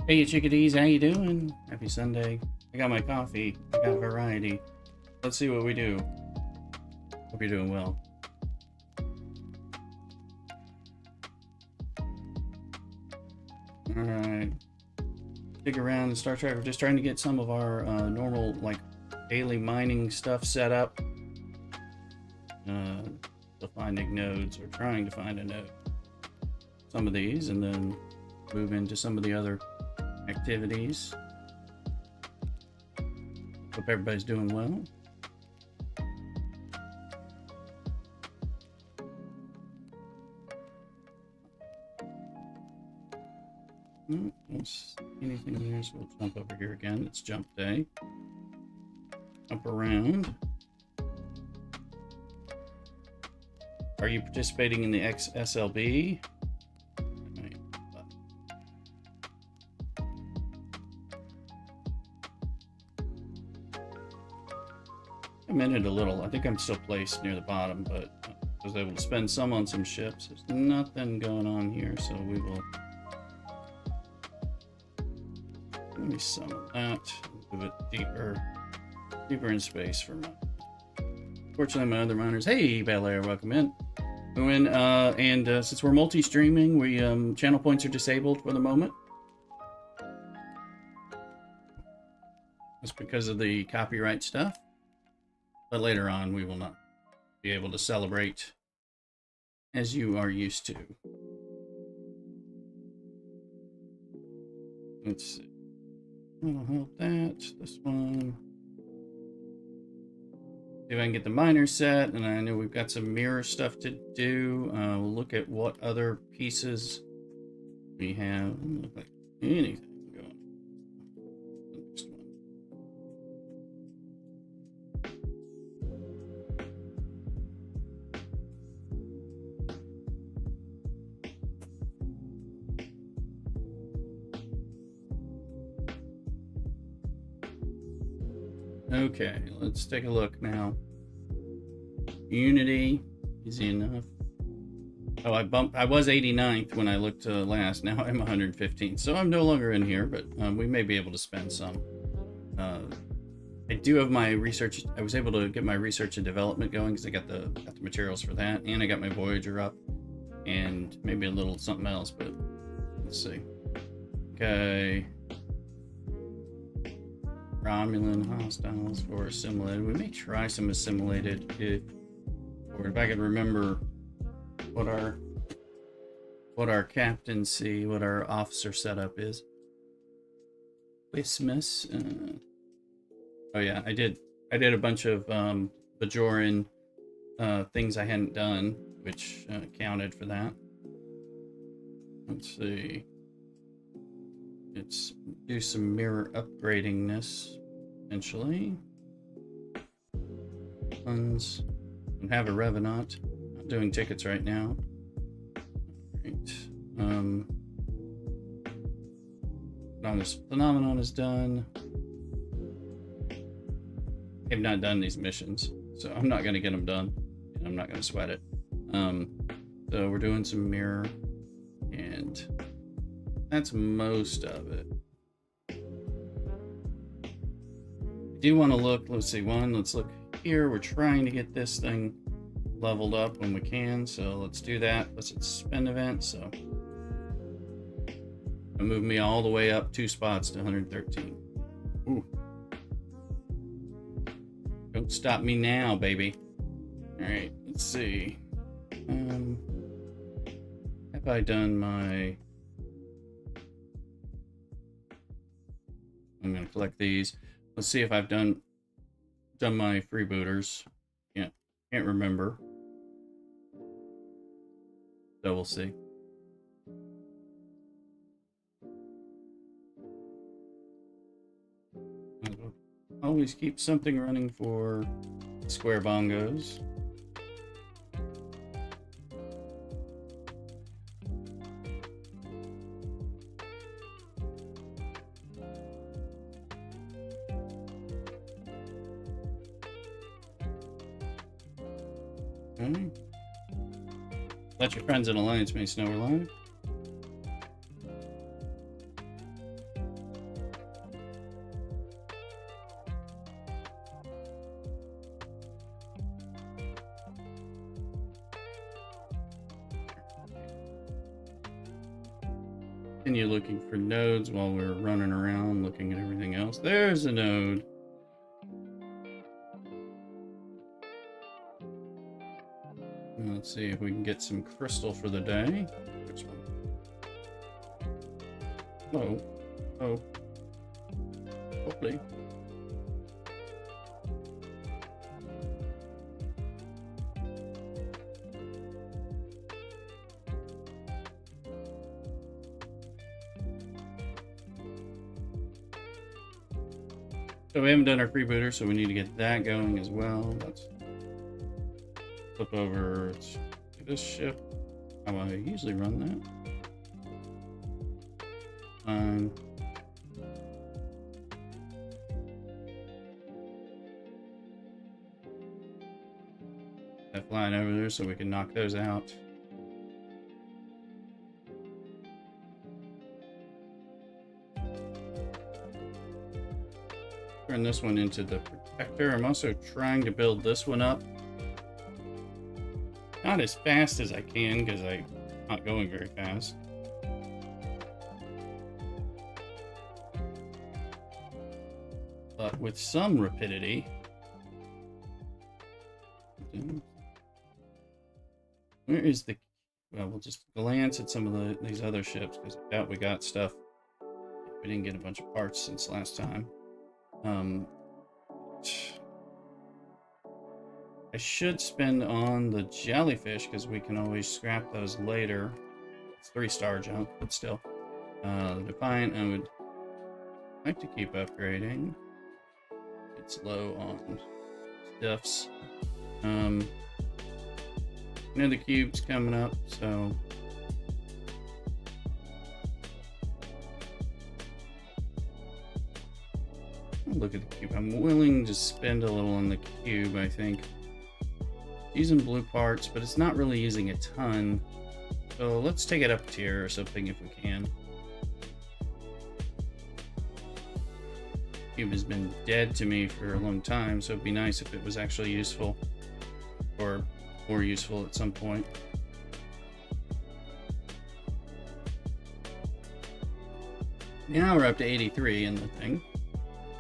Hey chickadees, how you doing? Happy Sunday. I got my coffee. I got variety. Let's see what we do. Hope you're doing well. Alright. Dig around in Star Trek. We're just trying to get some of our normal, like, daily mining stuff set up. Finding nodes, or trying to find a node. Some of these, and then move into some of the other activities. Hope everybody's doing well. Anything there, so we'll jump over here again. It's jump day. Jump around. Are you participating in the XSLB? I'm in it a little. I think I'm still placed near the bottom, but I was able to spend some on some ships. There's nothing going on here, so we will. Let me summon that. Move it deeper in space for me. Fortunately, my other miners. Hey, Bel Air, welcome in. Since we're multi-streaming, we channel points are disabled for the moment. That's because of the copyright stuff. But later on, we will not be able to celebrate as you are used to. Let's see. That'll help that. This one. See if I can get the miner set, and I know we've got some mirror stuff to do. We'll look at what other pieces we have. Doesn't look like anything going. The next one. Okay, let's take a look now. Unity, easy enough. Oh, I was 89th when I looked last. Now I'm 115th, so I'm no longer in here, but we may be able to spend some. I do have my research. I was able to get my research and development going because I got the materials for that, and I got my Voyager up, and maybe a little something else. But let's see. Okay. Romulan hostiles for assimilated. We may try some assimilated if I can remember what our captaincy, what our officer setup is. Christmas. Oh yeah, I did a bunch of Bajoran things I hadn't done, which counted for that. Let's see. Let's do some mirror upgradingness, potentially. Funds. Don't have a Revenant. Not doing tickets right now. Right. This phenomenon is done. I've not done these missions, so I'm not going to get them done. And I'm not going to sweat it. So we're doing some mirror, and that's most of it. I do want to look, let's see, let's look here. We're trying to get this thing leveled up when we can, so let's do that. Plus it's spend event, so it moved me all the way up 2 spots to 113. Ooh. Don't stop me now, baby. Alright, let's see. Have I done my... I'm going to collect these. Let's see if I've done my freebooters. Can't remember. So we'll see. Always keep something running for square bongos. Okay. Let your friends in Alliance Mates know we're live. continue looking for nodes while we're running around looking at everything else. There's a node. Let's see if we can get some crystal for the day. Which one? Oh. Hopefully. So we haven't done our freebooter, so we need to get that going as well. Let's flip over to this ship. How I usually run that. That flying over there so we can knock those out. Turn this one into the protector. I'm also trying to build this one up. Not as fast as I can because I'm not going very fast. But with some rapidity. Where is the... Well, we'll just glance at some of these other ships because I doubt we got stuff. We didn't get a bunch of parts since last time. I should spend on the jellyfish because we can always scrap those later. It's 3-star junk, but still. The Defiant, I would like to keep upgrading. It's low on stuffs. You know, the cube's coming up, so look at the cube. I'm willing to spend a little on the cube, I think. Using blue parts, but it's not really using a ton. So let's take it up a tier or something if we can. Cube has been dead to me for a long time, so it'd be nice if it was actually useful. Or more useful at some point. Now we're up to 83 in the thing.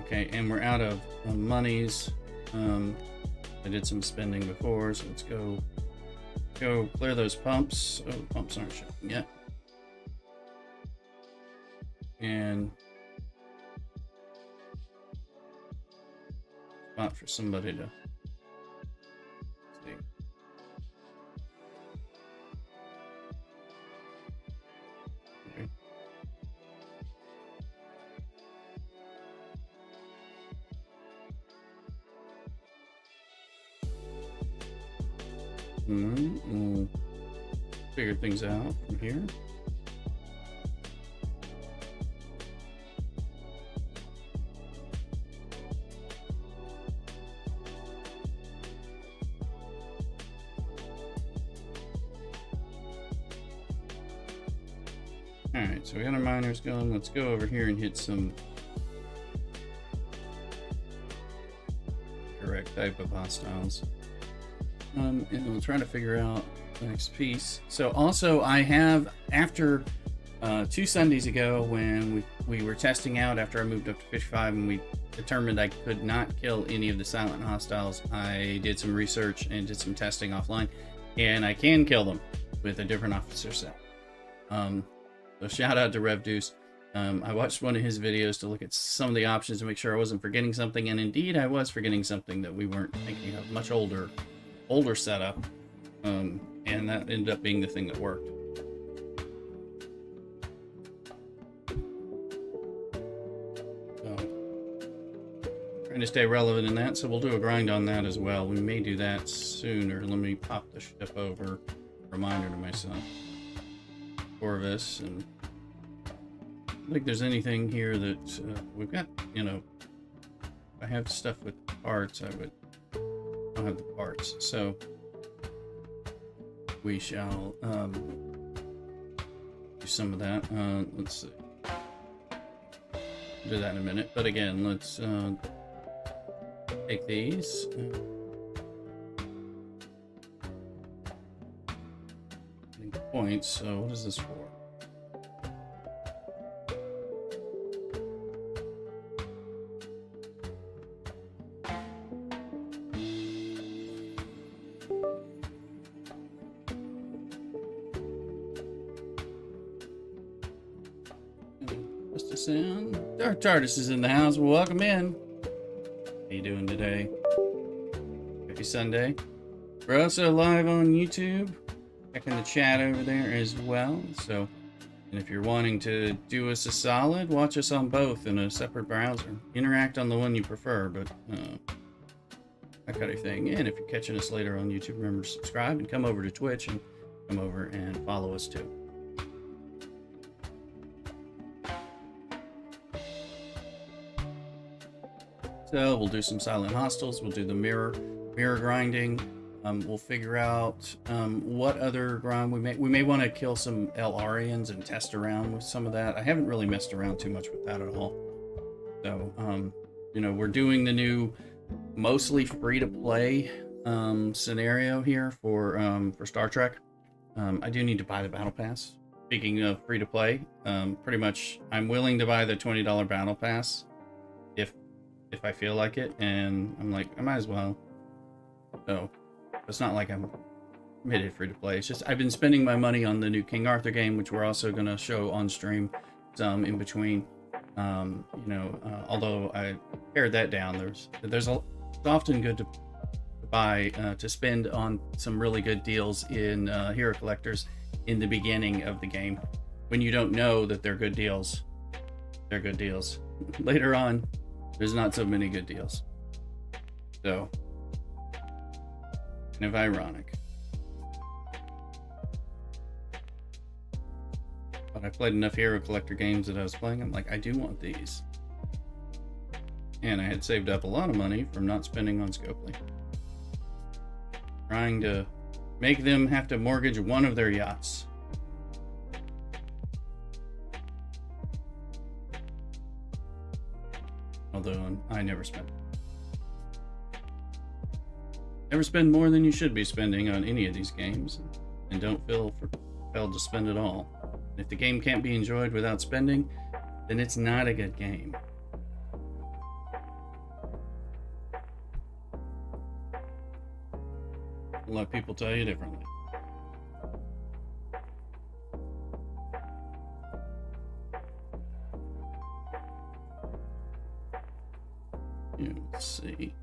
Okay, and we're out of monies. I did some spending before, so let's go clear those pumps. Oh, the pumps aren't showing yet. And spot for somebody to see. Okay. We'll figure things out from here. Alright, so we got our miners going. Let's go over here and hit some correct type of hostiles. And we'll try to figure out the next piece. So also I have, after 2 Sundays ago when we were testing out after I moved up to Fish 5 and we determined I could not kill any of the silent hostiles, I did some research and did some testing offline, and I can kill them with a different officer set. So shout out to Rev Deuce. I watched one of his videos to look at some of the options to make sure I wasn't forgetting something, and indeed I was forgetting something that we weren't thinking of. Much older setup, and that ended up being the thing that worked. So, trying to stay relevant in that, so we'll do a grind on that as well. We may do that sooner. Let me pop the ship over. Reminder to myself. Corvus, and I don't think there's anything here that we've got. You know, if I have stuff with parts, I don't have the parts, so we shall do some of that. Let's see. Do that in a minute, but again, let's take these. Points. So what is this for? TARDIS in. Dark TARDIS is in the house. Welcome in. How you doing today? Happy Sunday. We're also live on YouTube. Checking the chat over there as well. So, and if you're wanting to do us a solid, watch us on both in a separate browser. Interact on the one you prefer, but that kind of thing. And if you're catching us later on YouTube, remember to subscribe and come over to Twitch and come over and follow us too. So we'll do some silent hostiles. We'll do the mirror grinding. We'll figure out what other grind we may want to kill some Elarians and test around with some of that. I haven't really messed around too much with that at all. So you know, we're doing the new mostly free to play scenario here for Star Trek. I do need to buy the battle pass. Speaking of free to play, pretty much I'm willing to buy the $20 battle pass if I feel like it, and I'm like, I might as well. So it's not like I'm committed free to play. It's just I've been spending my money on the new King Arthur game, which we're also going to show on stream some in between. You know, although I pared that down, it's often good to buy to spend on some really good deals in hero collectors in the beginning of the game when you don't know that they're good deals. They're good deals. Later on, there's not so many good deals. So, kind of ironic. But I played enough hero collector games that I was playing. I'm like, I do want these. And I had saved up a lot of money from not spending on Scopely. Trying to make them have to mortgage one of their yachts. Although I never spend. Never spend more than you should be spending on any of these games, and don't feel compelled to spend it all. If the game can't be enjoyed without spending, then it's not a good game. A lot of people tell you differently. Let's see.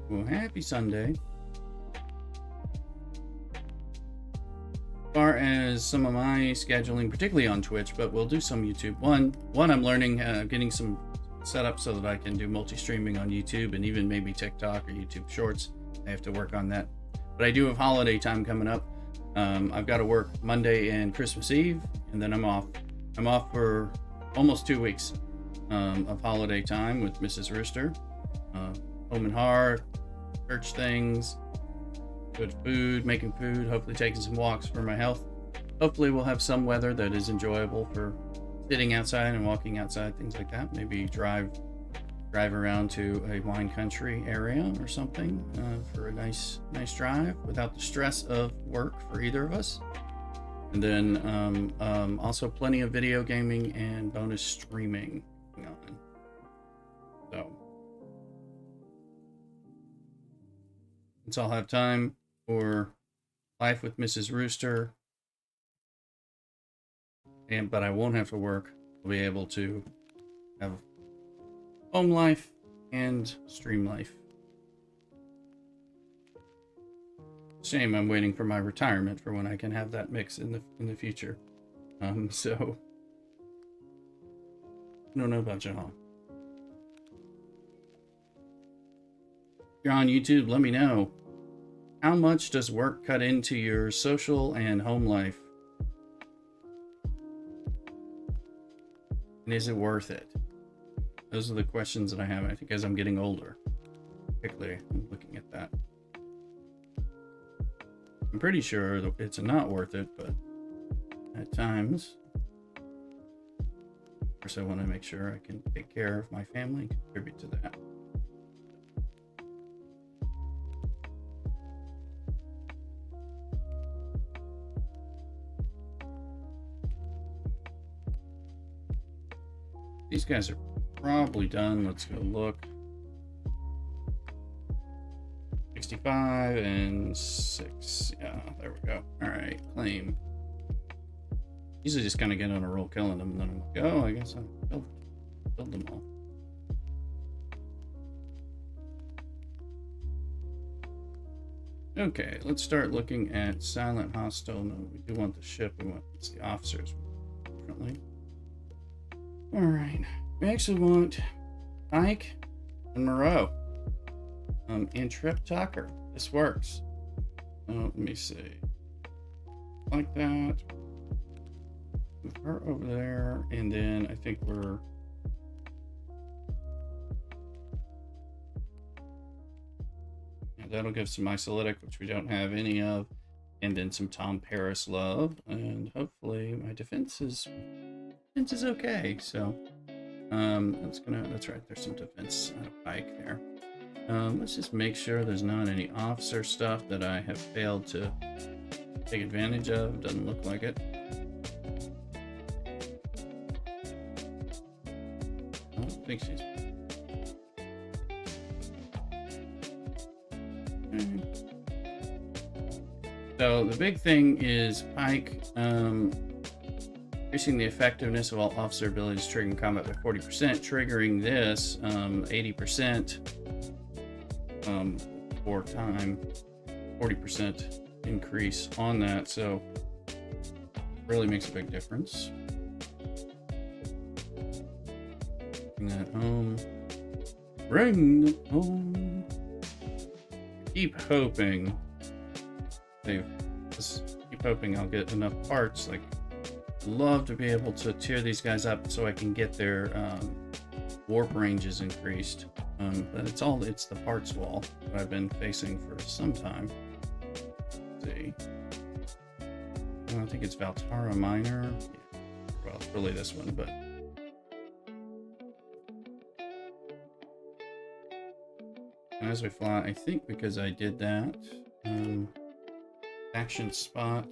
Well, happy Sunday. As far as some of my scheduling, particularly on Twitch, but we'll do some YouTube. One I'm learning, getting some set up so that I can do multi-streaming on YouTube and even maybe TikTok or YouTube Shorts. I have to work on that. But I do have holiday time coming up. I've got to work Monday and Christmas Eve, and then I'm off. I'm off for almost 2 weeks of holiday time with Mrs. Rooster. Home and hearth, church things, good food, making food, hopefully taking some walks for my health. Hopefully we'll have some weather that is enjoyable for sitting outside and walking outside, things like that. Maybe drive around to a wine country area or something for a nice drive without the stress of work for either of us. And then also plenty of video gaming and bonus streaming going on. So since I'll have time for life with Mrs. Rooster, but I won't have to work, I'll be able to have home life and stream life. Shame I'm waiting for my retirement for when I can have that mix in the future. So I don't know about y'all. If you're on YouTube, let me know. How much does work cut into your social and home life? And is it worth it? Those are the questions that I have, I think, as I'm getting older. Particularly, I'm looking at that. I'm pretty sure that it's not worth it, but at times, of course, I want to make sure I can take care of my family and contribute to that. These guys are probably done. Let's go look. 65 and 6. Yeah, there we go. All right, claim. Usually just kind of get on a roll killing them, and then I'm like, oh, I guess I'll kill them. Build them all. Okay, let's start looking at silent hostile. No, we do want the ship. We want the officers differently. All right, we actually want Ike and Moreau, and Trip Tucker. This works. Let me see. Like that. Move her over there, and then I think we're. That'll give some isolytic, which we don't have any of, and then some Tom Paris love, and hopefully my defense is okay. So that's right. There's some defense Pike there. Let's just make sure there's not any officer stuff that I have failed to take advantage of. Doesn't look like it. I don't think she's. So the big thing is Pike increasing the effectiveness of all officer abilities triggering combat by 40%, triggering this 80% for time, 40% increase on that. So really makes a big difference. Bring that home. Bring it home. Keep hoping. Just keep hoping I'll get enough parts. Like, love to be able to tear these guys up so I can get their warp ranges increased. But it's the parts wall that I've been facing for some time. Let's see. I think it's Valtara Minor. Yeah. Well, it's really this one, but. As we fly, I think because I did that. Action spot.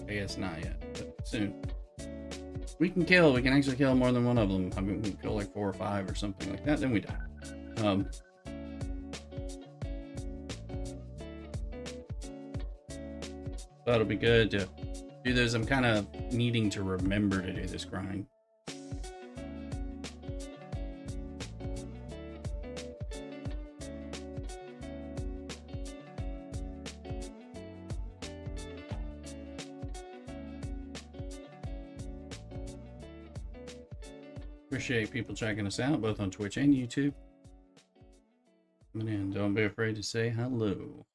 I guess not yet, but soon. We can actually kill more than one of them. I mean, we can kill like 4 or 5 or something like that, then we die. That'll be good to do this. I'm kind of needing to remember to do this grind. Appreciate people checking us out, both on Twitch and YouTube. Coming in, don't be afraid to say hello.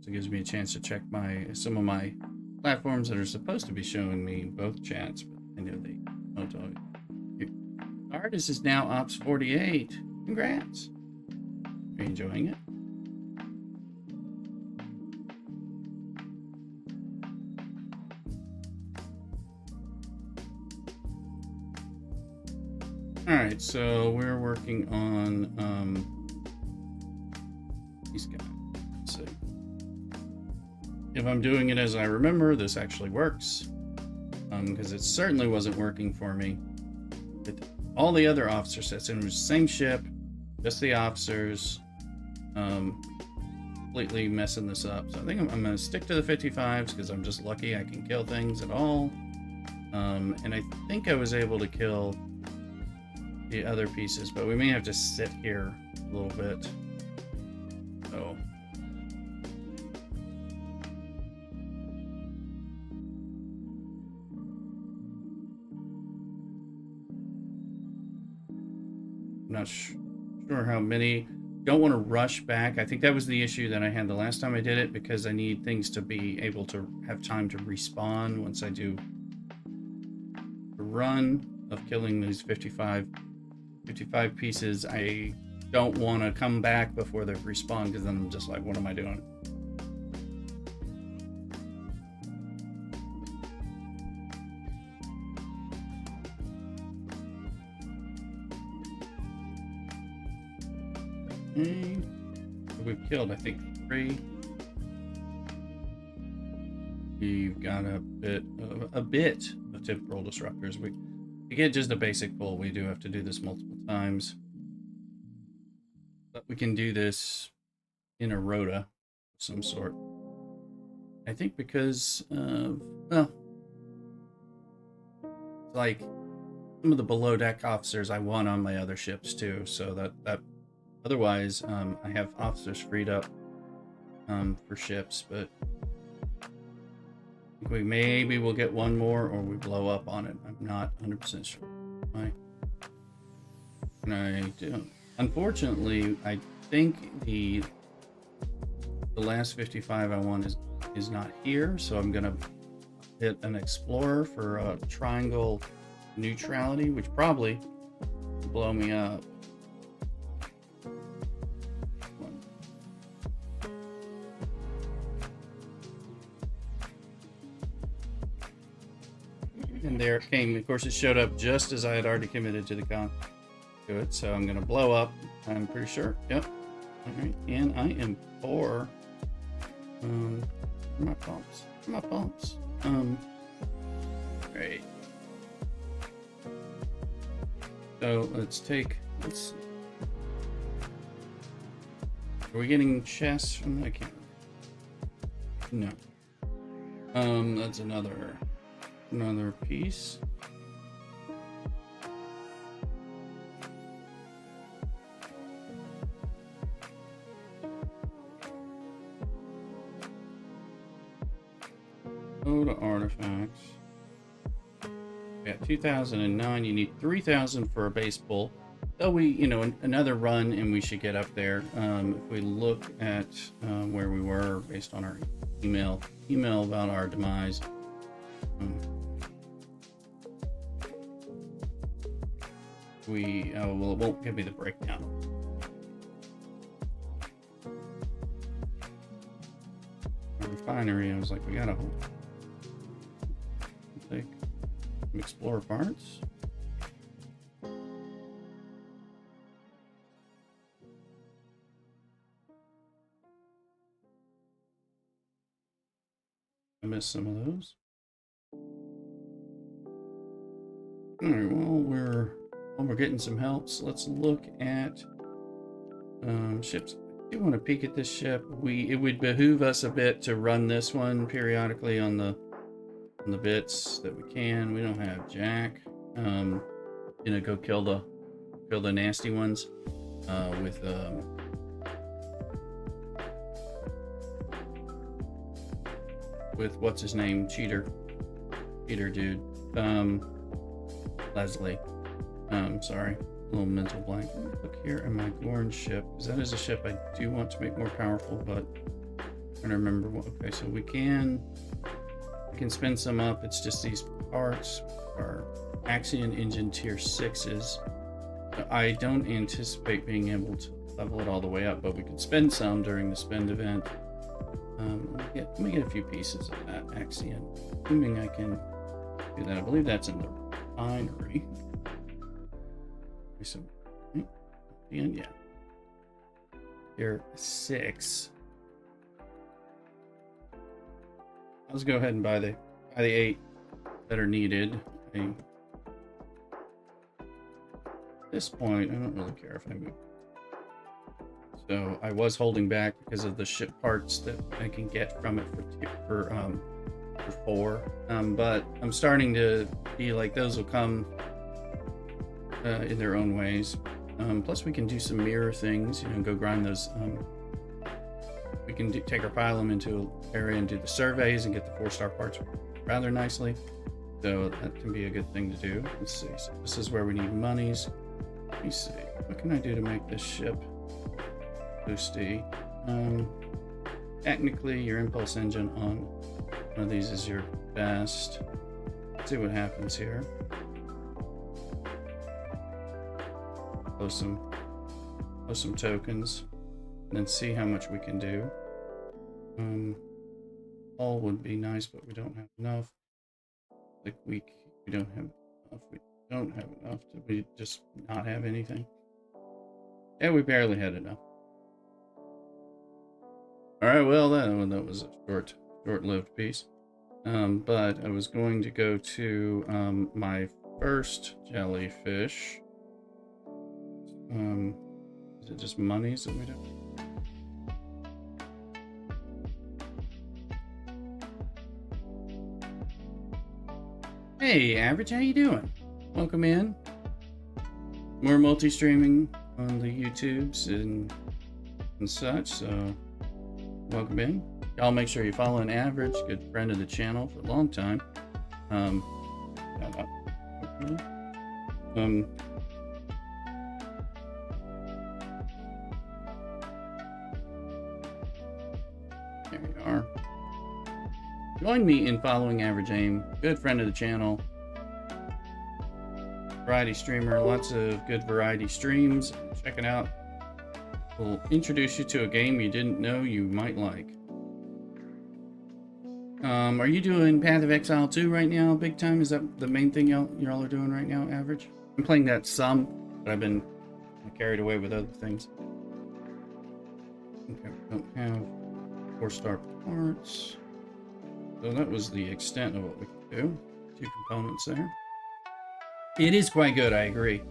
It gives me a chance to check some of my platforms that are supposed to be showing me both chats, but I know they don't. Artist is now Ops 48. Congrats. Are you enjoying it? All right, so we're working on these guys. Let's see. If I'm doing it as I remember, this actually works, because it certainly wasn't working for me with all the other officer sets. It was the same ship, just the officers, completely messing this up. So I think I'm going to stick to the 55s because I'm just lucky I can kill things at all. And I think I was able to kill the other pieces, but we may have to sit here a little bit. So. I'm not sure how many. Don't want to rush back. I think that was the issue that I had the last time I did it, because I need things to be able to have time to respawn once I do the run of killing these 55 pieces. I don't want to come back before they've respawned, because then I'm just like, what am I doing? We've killed, I think, 3. We've got a bit of temporal disruptors. We get just a basic pull. We do have to do this multiple times, but we can do this in a rota of some sort. I think because of, well, like some of the below deck officers I want on my other ships too, so that otherwise I have officers freed up for ships, but I think maybe we'll get one more or we blow up on it. I'm not 100% sure. I do. Unfortunately, I think the last 55 I want is not here, so I'm gonna hit an explorer for a triangle neutrality, which probably will blow me up. And there it came. Of course, it showed up just as I had already committed to it. So I'm gonna blow up. I'm pretty sure. Yep. All right. And I am poor. My pumps. Great. So let's see. Are we getting chests from the camera? No. That's another piece. Go to artifacts. We got 2009. You need 3,000 for a base pull. So another run and we should get up there. If we look at where we were based on our email about our demise. Well, it won't give me the breakdown. Refinery, I was like, we gotta take some explorer parts. I missed some of those. All right, well, we're getting some help, so let's look at ships. I do want to peek at this ship. It would behoove us a bit to run this one periodically on the bits that we can. We don't have Jack. Go kill the nasty ones with what's his name, cheater dude, Leslie. Sorry, a little mental blank. Look here at my Gorn ship, because that is a ship I do want to make more powerful, but I'm trying to remember what. Okay, so we can spin some up. It's just these parts are Axion engine tier 6s. I don't anticipate being able to level it all the way up, but we could spend some during the spend event. Let me get a few pieces of that Axion, assuming I can do that. I believe that's in the refinery. Yeah. Tier 6. Let's go ahead and buy the 8 that are needed. At this point, I don't really care if I move. So I was holding back because of the ship parts that I can get from it for 4. But I'm starting to be like those will come in their own ways. Plus we can do some mirror things, go grind those. We can take our pylum into an area and do the surveys and get the 4-star parts rather nicely. So that can be a good thing to do. Let's see. So this is where we need monies. Let me see. What can I do to make this ship boosty? Technically, your impulse engine on one of these is your best. Let's see what happens here. Close some tokens, and then see how much we can do. All would be nice, but we don't have enough. Like we don't have enough. We don't have enough. Did we just not have anything? Yeah, we barely had enough. All right, well that was a short-lived piece. But I was going to go to my first jellyfish. Is it just monies that we do? Hey, Average, how you doing? Welcome in. More multi-streaming on the YouTubes and such, so welcome in. Y'all make sure you follow an Average, good friend of the channel for a long time. There you are. Join me in following Average Aim, good friend of the channel, variety streamer, lots of good variety streams. Check it out. We'll introduce you to a game you didn't know you might like. Are you doing Path of Exile 2 right now, big time? Is that the main thing y'all are doing right now, Average? I'm playing that some, but I've been carried away with other things. Okay, we don't have 4-star parts. So that was the extent of what we could do. 2 components there. It is quite good, I agree.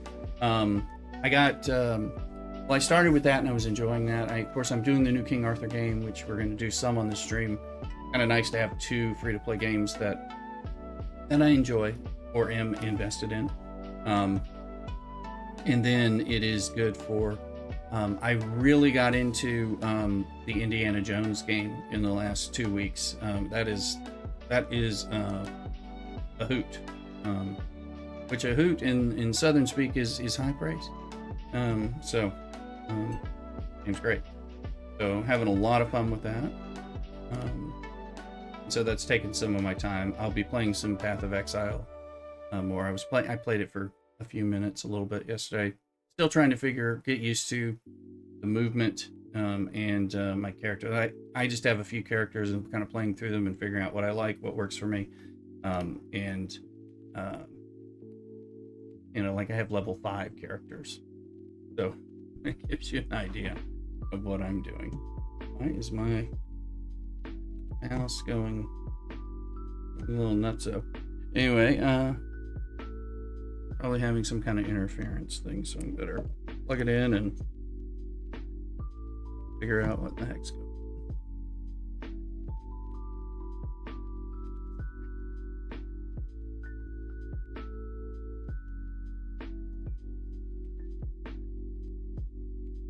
I got, well, I started with that and I was enjoying that. Of course, I'm doing the new King Arthur game, which we're going to do some on the stream. Kind of nice to have 2 free-to-play games that I enjoy or am invested in. And then it is good for, I really got into the Indiana Jones game in the last 2 weeks. That is a hoot. Which a hoot in Southern speak is high praise. Game's great. So having a lot of fun with that. So that's taken some of my time. I'll be playing some Path of Exile more. I played it for a few minutes, a little bit yesterday. Still trying to get used to the movement and my character. I just have a few characters and kind of playing through them and figuring out what I like, what works for me. You know, like I have level 5 characters. So it gives you an idea of what I'm doing. Why is my mouse going a little nutso? Anyway, probably having some kind of interference thing, so I better plug it in and figure out what the heck's going on.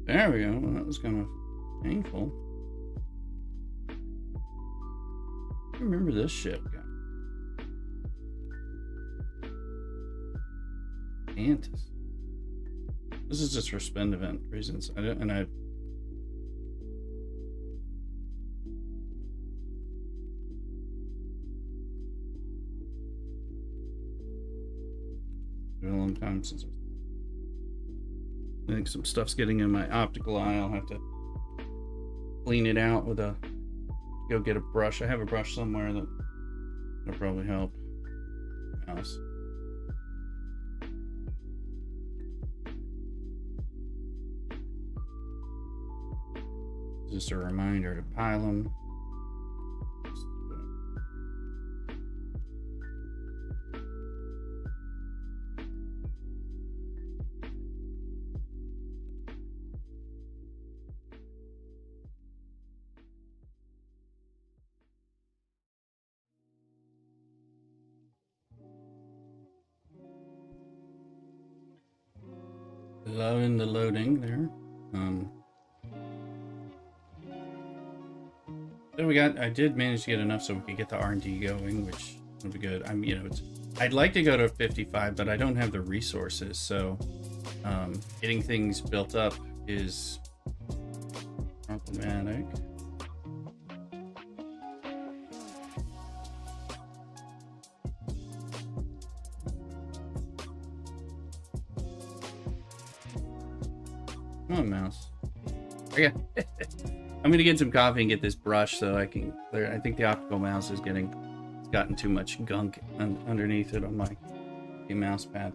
There we go. Well, that was kind of painful. I remember this ship guy. Antis. This is just for spend event reasons. I do a long time since I think some stuff's getting in my optical eye. I'll have to clean it out with go get a brush. I have a brush somewhere that'll probably help. Mouse. Just a reminder to pile them. Loving the loading there. So I did manage to get enough so we could get the R&D going, which would be good. I'd like to go to 55, but I don't have the resources, so getting things built up is problematic. Come on, mouse. Okay. I'm gonna get some coffee and get this brush so I can clear. I think the optical mouse it's gotten too much gunk underneath it on my mouse pad.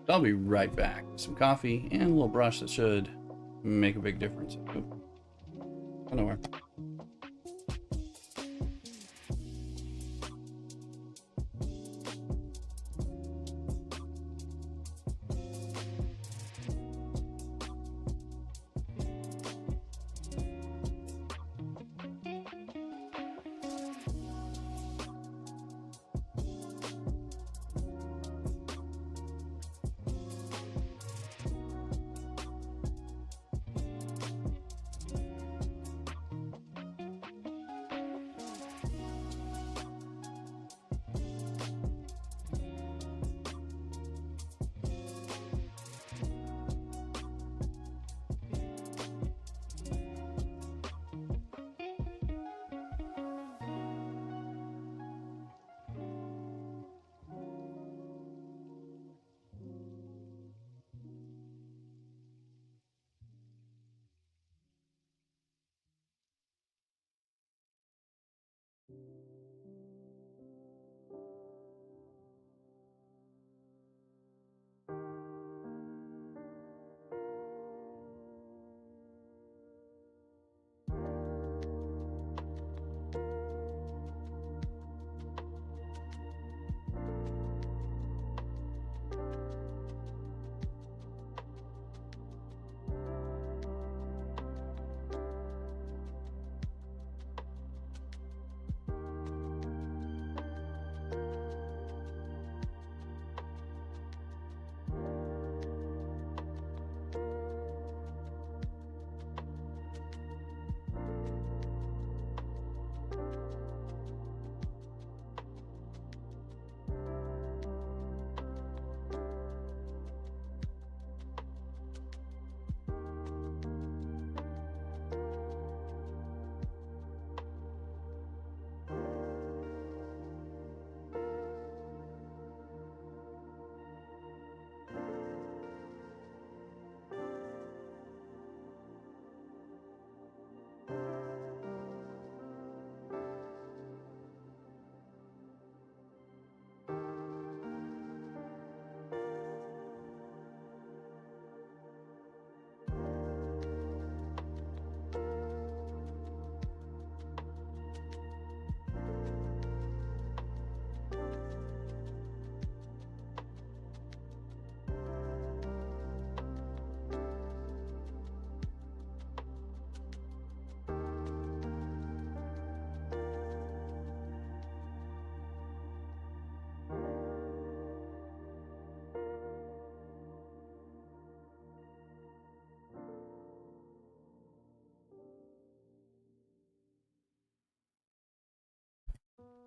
So I'll be right back. Some coffee and a little brush that should make a big difference. Go nowhere.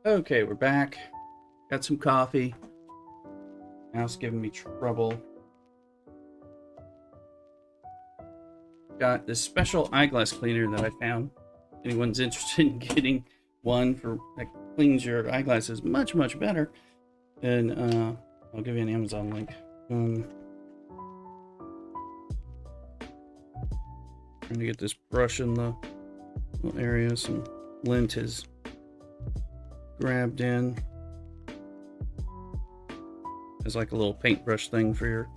Okay, we're back. Got some coffee. Now it's giving me trouble. Got this special eyeglass cleaner that I found. Anyone's interested in getting one that cleans your eyeglasses much better. And I'll give you an Amazon link. Trying to get this brush in the little area. Some lint is grabbed in. It's like a little paintbrush thing for your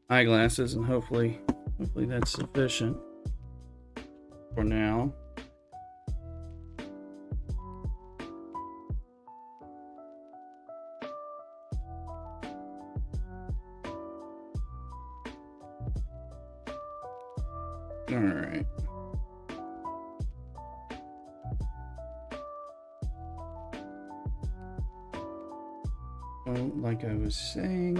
eyeglasses, and hopefully that's sufficient for now. All right. Well, like I was saying,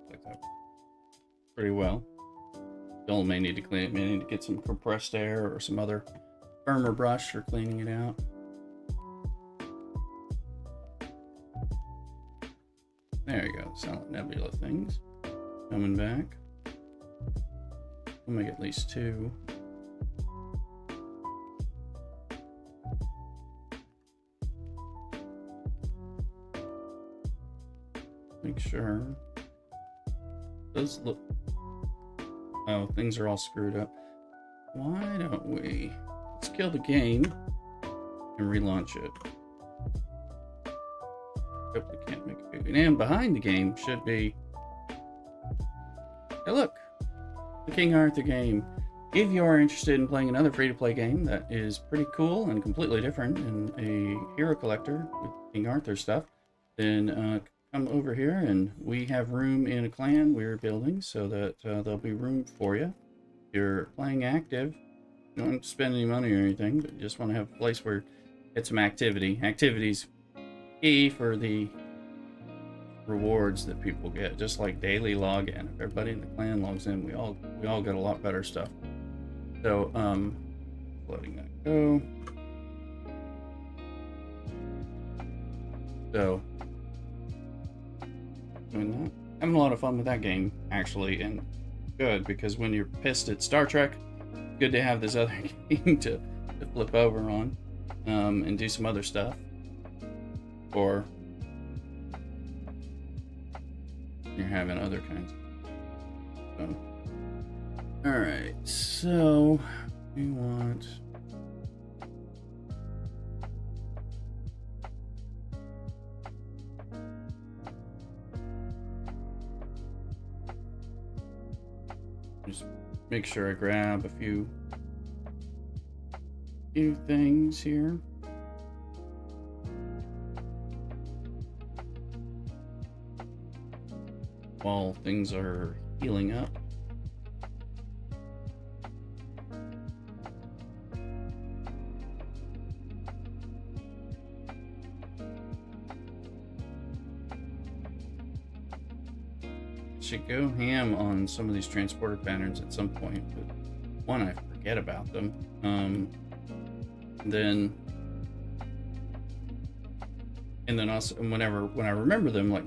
like that pretty well. Still may need to clean it. May need to get some compressed air or some other firmer brush for cleaning it out. There you go. Silent nebula things coming back. We'll make at least 2. Make sure. Does look. Oh, things are all screwed up. Why don't we? Let's kill the game and relaunch it. Hope we can't make it. And behind the game should be. Hey, look, the King Arthur game. If you are interested in playing another free-to-play game that is pretty cool and completely different and a hero collector with King Arthur stuff, then come over here, and we have room in a clan we're building so that there'll be room for you. If you're playing active, you don't have to spend any money or anything, but you just want to have a place where get some activity. Activity's key for the rewards that people get, just like daily login. If everybody in the clan logs in, we all get a lot better stuff. So letting that go. So having a lot of fun with that game, actually, and good, because when you're pissed at Star Trek, good to have this other game to flip over on and do some other stuff. Or you're having other kinds. Alright, so we want... Just make sure I grab a few things here. While things are healing up. Should go ham on some of these transporter patterns at some point, but one, I forget about them. And then also, when I remember them, like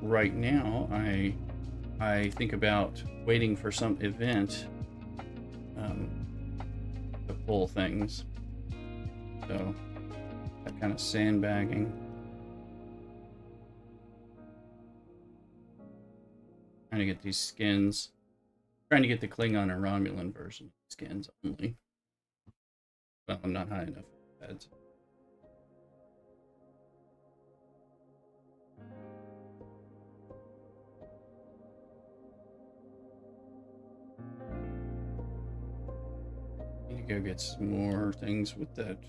right now, I think about waiting for some event to pull things. So that kind of sandbagging. Trying to get these skins. Trying to get the Klingon and Romulan version skins only. Well, I'm not high enough for that. Need to go get some more things with that.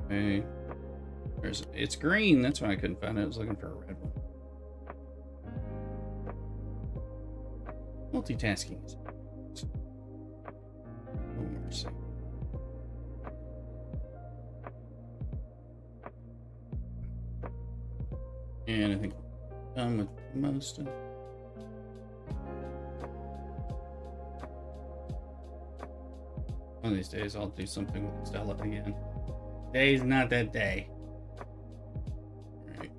Okay. It's green, that's why I couldn't find it. I was looking for a red one. Multitasking is oh mercy. And I think I'm done with most of One of these days I'll do something with Stella again. Today's not that day. Alright.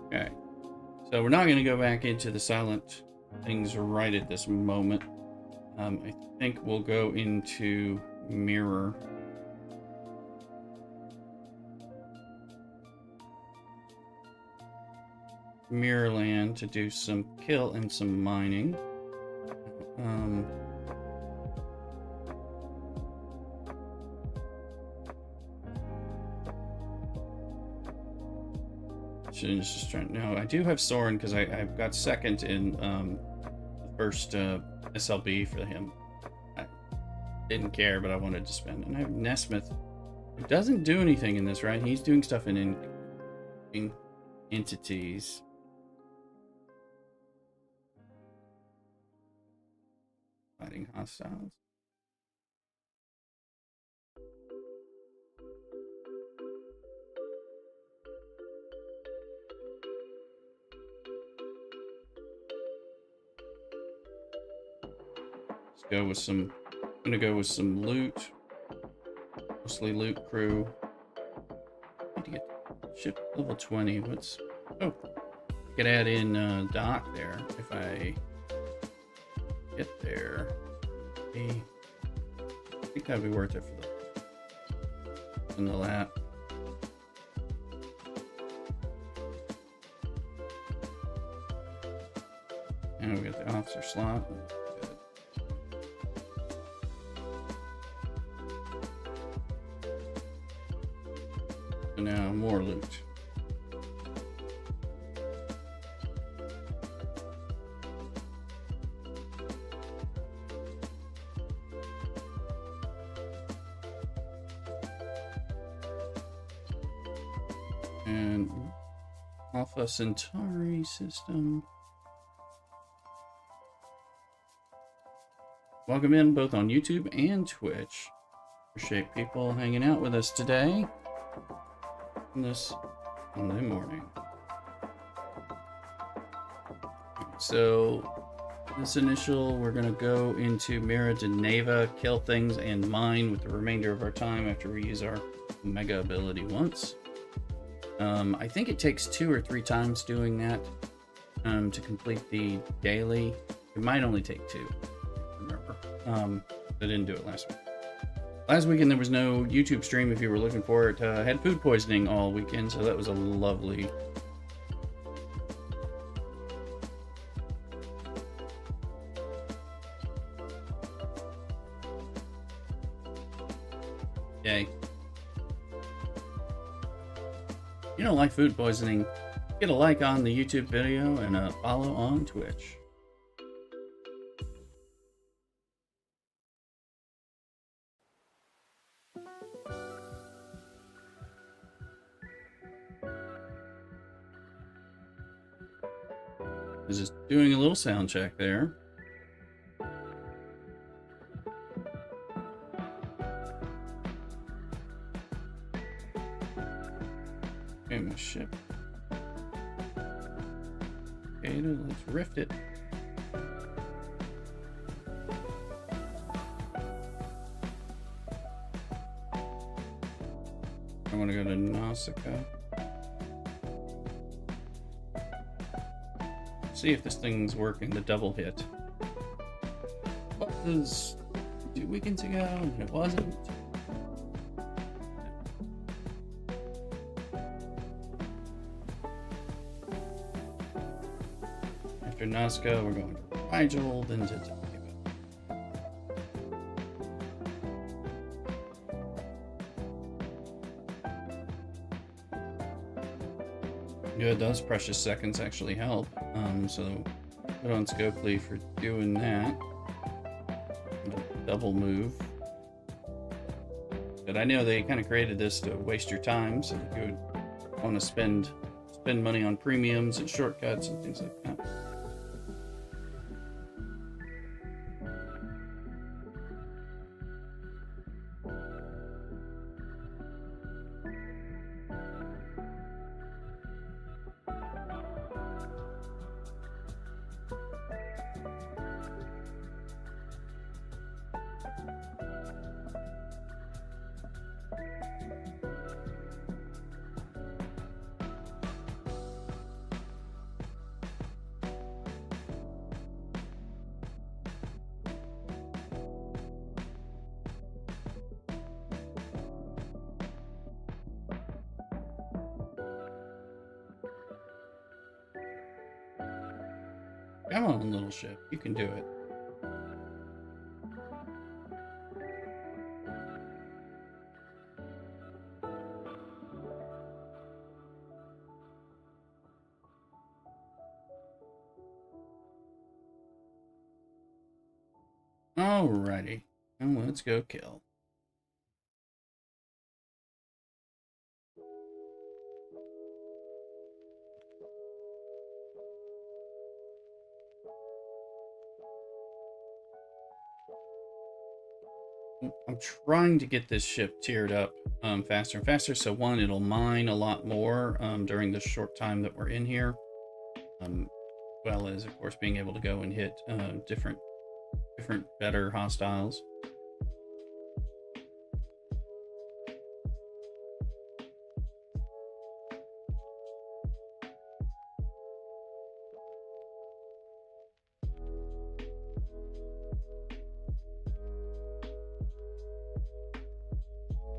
Okay. So we're not going to go back into the silent things right at this moment. I think we'll go into mirror. Mirrorland to do some kill and some mining. Shouldn't just try. No, I do have Soren because I've got second in the first SLB for him. I didn't care, but I wanted to spend. And I have Nesmith, who doesn't do anything in this, right? He's doing stuff in entities. Fighting hostiles. Let's go with some. I'm gonna go with some loot. Mostly loot crew. Need to get ship level 20. What's I could add in Doc there if I get there. I think that'd be worth it for the lap. And we got the officer slot. Good. So now more loot. And Alpha Centauri system. Welcome in both on YouTube and Twitch. Appreciate people hanging out with us today on this Monday morning. So this initial, we're gonna go into Mira de Neva, kill things and mine with the remainder of our time after we use our Omega ability once. I think it takes 2 or 3 times doing that to complete the daily. It might only take 2. Remember, I didn't do it last week. Last weekend there was no YouTube stream if you were looking for it. I had food poisoning all weekend, so that was a lovely. Yay. If you don't like food poisoning, get a like on the YouTube video and a follow on Twitch. I was just doing a little sound check there. Okay, my ship. Okay, let's rift it. I want to go to Nausicaa. See if this thing's working, the double hit. What was 2 weekends ago and it wasn't? After Nazca, we're going to Rigel, then to Takiba. Yeah, those precious seconds actually help. So put on Scopely for doing that. Double move. But I know they kind of created this to waste your time, so you would want to spend money on premiums and shortcuts and things like that. Come on, little ship. You can do it. Alrighty. And let's go kill. I'm trying to get this ship tiered up faster and faster. So one, it'll mine a lot more during the short time that we're in here. Well as, of course, being able to go and hit different, better hostiles.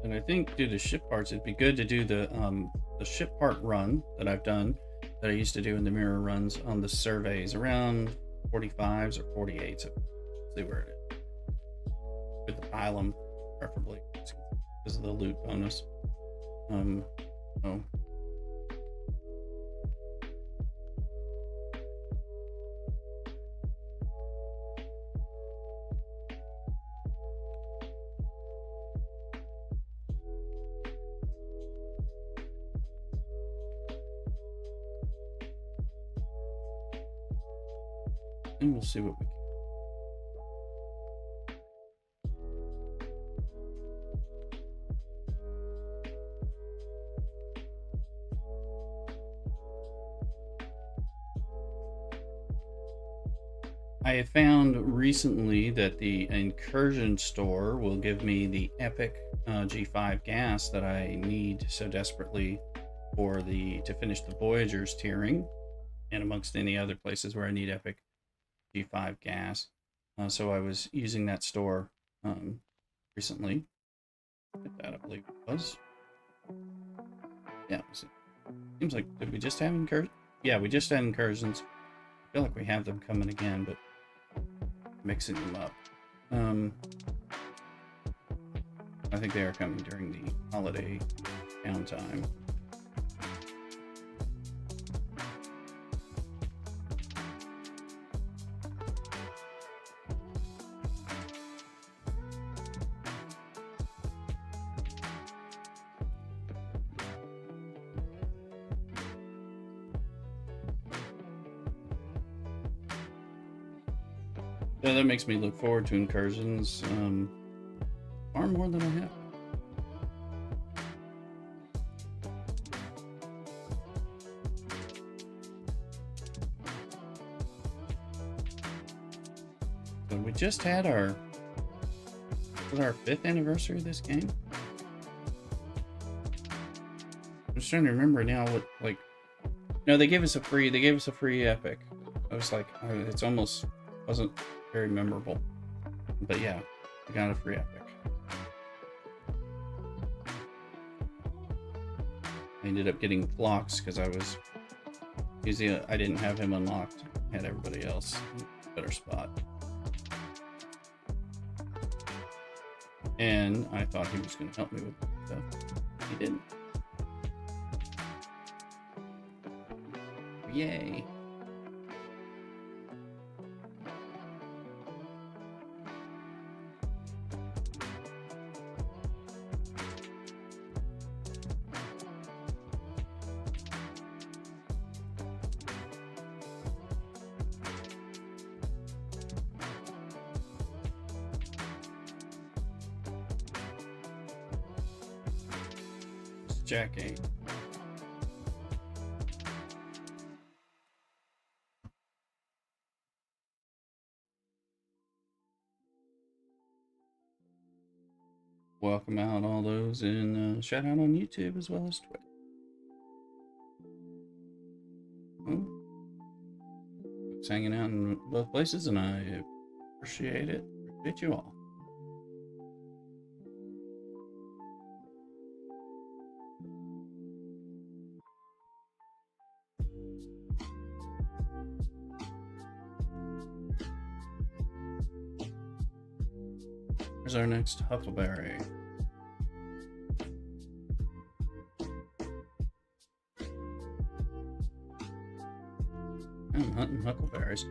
And I think due to ship parts, it'd be good to do the ship part run that I've done, that I used to do in the mirror runs on the surveys around 45s or 48s. So see where it is. With the pylum, preferably, because of the loot bonus. Oh. And we'll see what we can. I have found recently that the incursion store will give me the epic G5 gas that I need so desperately for to finish the Voyagers tiering, and amongst any other places where I need epic G5 gas. So I was using that store recently. Get that, I believe it was. Yeah, seems like, did we just have incursions? Yeah, we just had incursions. I feel like we have them coming again, but mixing them up. I think they are coming during the holiday downtime. Yeah, that makes me look forward to incursions far more than I have. So we just had our 5th anniversary of this game. I'm just trying to remember now what, like, no, they gave us a free epic. I was like, it's almost wasn't very memorable, but yeah, we got a free epic. I ended up getting Phlox because I didn't have him unlocked. I had everybody else in a better spot, and I thought he was going to help me with stuff. He didn't. Yay. Jackie. Welcome out all those those in shout out on YouTube as well as Twitch. Oh. Folks hanging out in both places, and I appreciate it. Appreciate you all. Where's our next huckleberry? I'm hunting huckleberries.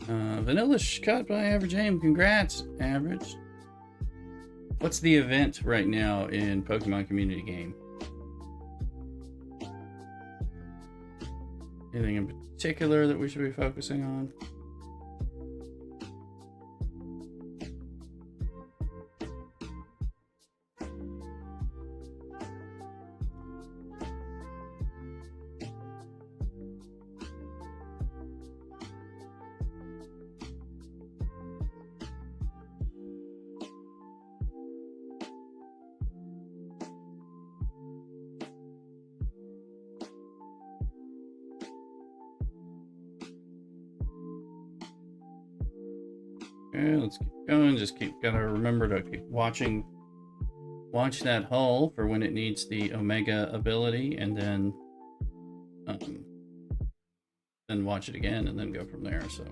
Vanilla caught by Average Aim. Congrats, Average. What's the event right now in Pokemon Community Game? Anything in particular that we should be focusing on? Okay, let's keep going. Just gotta remember to keep watch that hull for when it needs the Omega ability, and then watch it again, and then go from there. So.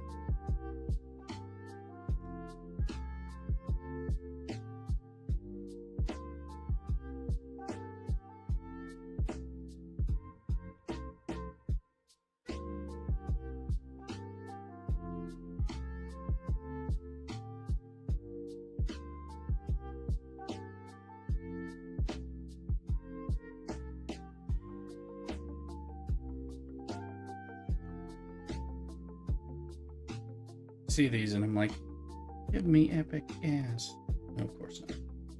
See these and I'm like, give me epic gas. No, of course not.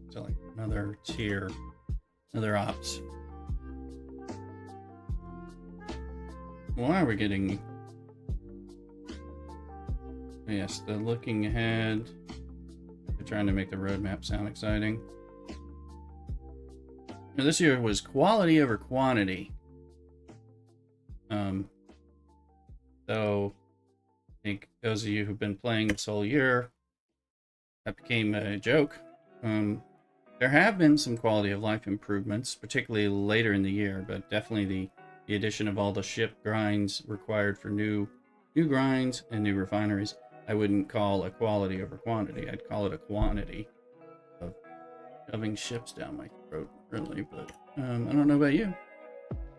So like another tier, another ops. Why are we getting? Yes, the looking ahead. They're trying to make the roadmap sound exciting. Now, this year was quality over quantity. So I think those of you who've been playing this whole year, that became a joke. There have been some quality of life improvements, particularly later in the year, but definitely the addition of all the ship grinds required for new grinds and new refineries. I wouldn't call a quality over quantity. I'd call it a quantity of shoving ships down my throat, really. But I don't know about you.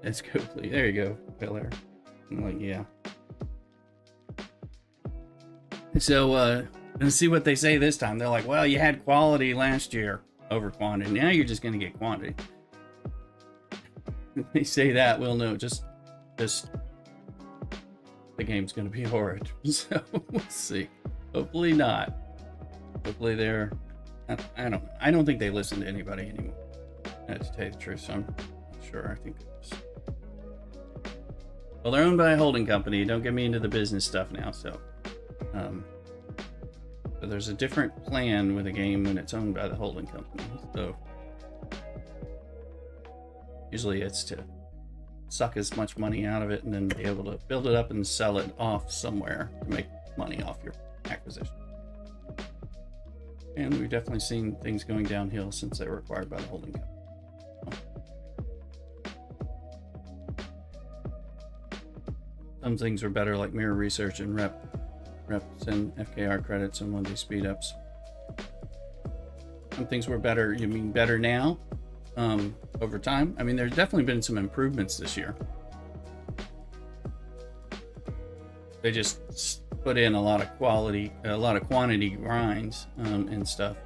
It's Copley. There you go, Bel Air. I'm like, yeah. So, let's see what they say this time. They're like, well, you had quality last year over quantity. Now you're just going to get quantity. If they say that, we'll know. Just the game's going to be horrid. So, we'll see. Hopefully not. Hopefully they're... I don't think they listen to anybody anymore. To tell you the truth, so I'm not sure. I think they just... Well, they're owned by a holding company. Don't get me into the business stuff now, so... So there's a different plan with a game when it's owned by the holding company. So usually it's to suck as much money out of it and then be able to build it up and sell it off somewhere to make money off your acquisition. And we've definitely seen things going downhill since they were acquired by the holding company. Some things were better, like mirror research and reps and FKR credits and Monday speed ups. Some things were better. You mean better now? Over time? I mean, there's definitely been some improvements this year. They just put in a lot of quantity grinds and stuff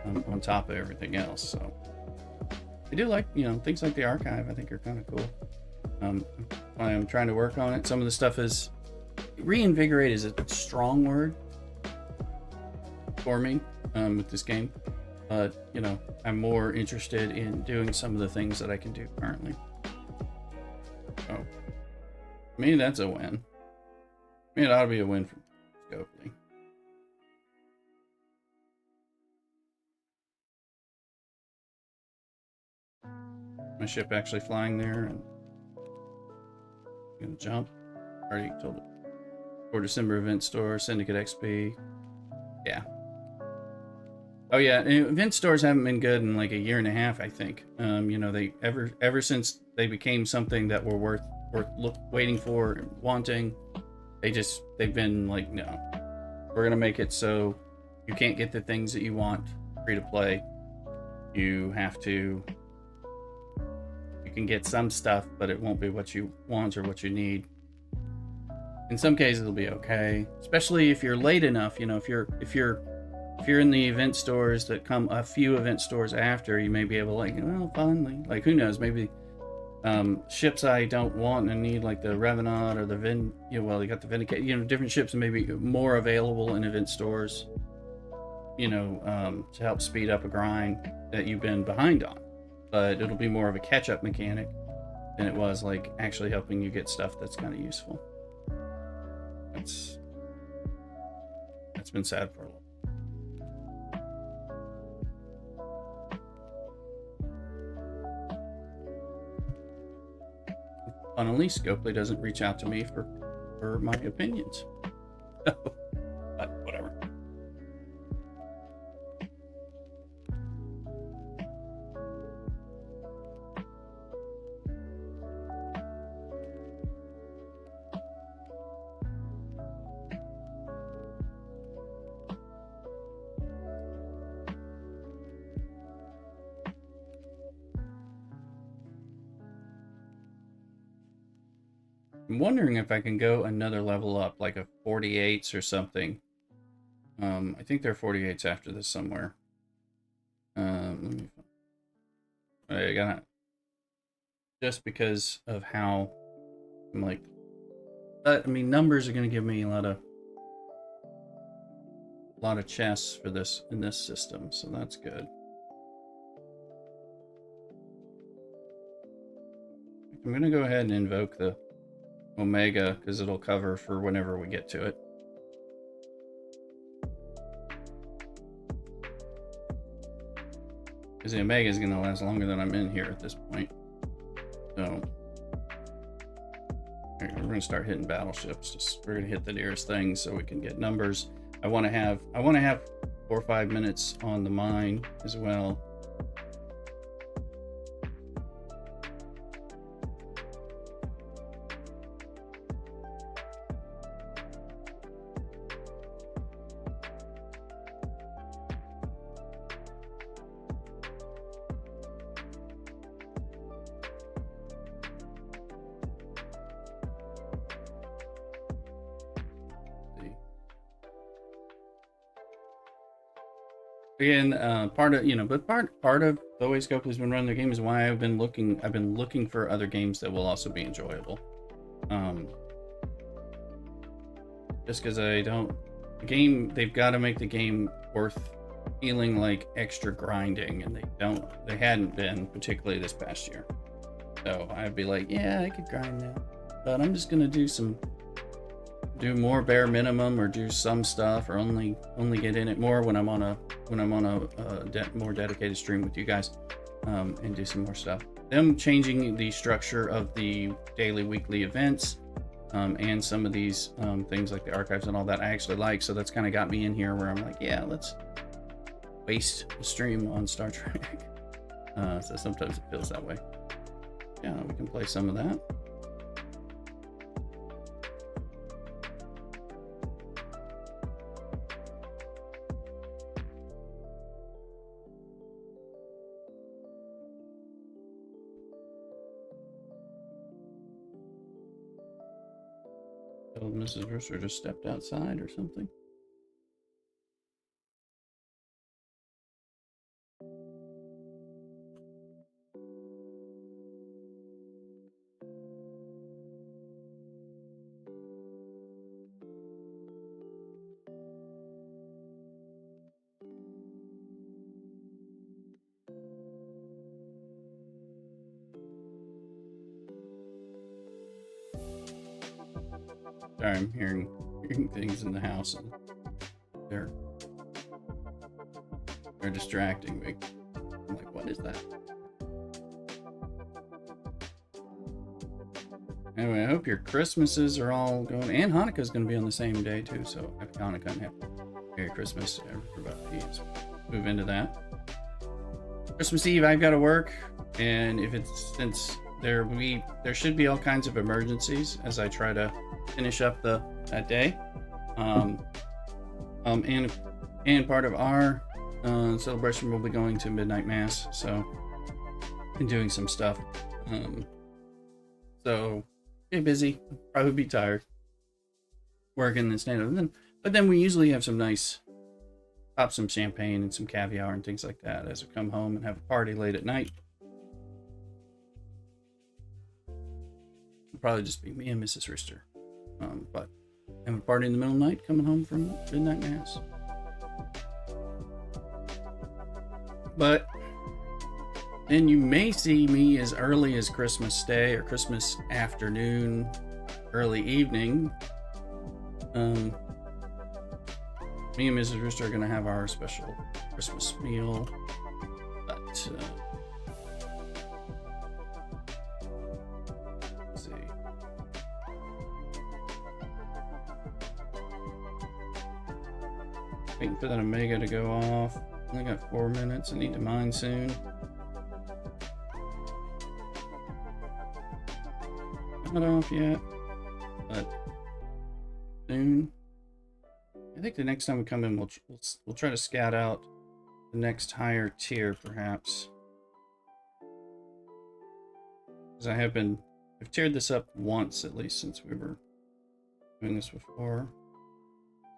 on top of everything else. So I do like, things like the archive. I think are kind of cool. I'm trying to work on it. Some of the stuff is reinvigorate is a strong word for me with this game, but I'm more interested in doing some of the things that I can do currently. So maybe that's a win. Maybe it ought to be a win for Scopely. my ship actually flying there, and I'm gonna jump. Already told it. For December event store, Syndicate XP. Yeah. Oh yeah, event stores haven't been good in like a year and a half, I think. You know, they ever since they became something that were worth waiting for and wanting, they've been like, no, we're gonna make it so you can't get the things that you want free to play. You can get some stuff, but it won't be what you want or what you need. In some cases, it'll be okay, especially if you're late enough. You know, if you're in the event stores that come a few event stores after, you may be able to, like, well, finally, like, who knows, maybe ships I don't want and need, like the Revenant or the well, you got the Vindicate, you know, different ships maybe more available in event stores, you know, to help speed up a grind that you've been behind on. But it'll be more of a catch-up mechanic than it was like actually helping you get stuff that's kind of useful. That's been sad for a while. Funnily, Scopely doesn't reach out to me for my opinions. But whatever. I'm wondering if I can go another level up, like a 48s or something. I think there are 48s after this somewhere. Let me find. I gotta, just because of how I'm like, I mean, numbers are gonna give me a lot of chests for this in this system, so that's good. I'm gonna go ahead and invoke the Omega, because it'll cover for whenever we get to it. Because the Omega is going to last longer than I'm in here at this point. So we're going to start hitting battleships. We're going to hit the nearest things so we can get numbers. I want to have 4 or 5 minutes on the mine as well. Again, part of the way Scope has been running their game is why I've been looking for other games that will also be enjoyable. Just because they've got to make the game worth feeling like extra grinding, and they hadn't been, particularly this past year. So I'd be like, yeah, I could grind now, but I'm just gonna do more bare minimum, or do some stuff, or only get in it more when I'm on a more dedicated stream with you guys, and do some more stuff. Them changing the structure of the daily, weekly events, and some of these things like the archives and all that I actually like, so that's kind of got me in here where I'm like, yeah, let's waste a stream on Star Trek. So sometimes it feels that way. Yeah, we can play some of that. Oh, Mrs. Rooster just stepped outside or something. Sorry, I'm hearing things in the house, and they're distracting me. I'm like, what is that? Anyway, I hope your Christmases are all going, and Hanukkah's going to be on the same day too. So happy Hanukkah and happy Merry Christmas to everybody. Let's move into that. Christmas Eve, I've got to work, and if it's since there should be all kinds of emergencies as I try to finish up that day. And part of our celebration will be going to midnight mass, so and doing some stuff. So get busy, probably be tired working and stand up. But then we usually have some nice, pop some champagne and some caviar and things like that as we come home and have a party late at night. It'll probably just be me and Mrs. Rooster. But have a party in the middle of the night coming home from midnight mass. But then you may see me as early as Christmas Day or Christmas afternoon, early evening. Me and Mrs. Rooster are going to have our special Christmas meal. But, let's see. Waiting for that Omega to go off. Only got 4 minutes. I need to mine soon. Not off yet, but soon. I think the next time we come in, we'll try to scout out the next higher tier, perhaps. Because I've tiered this up once at least since we were doing this before.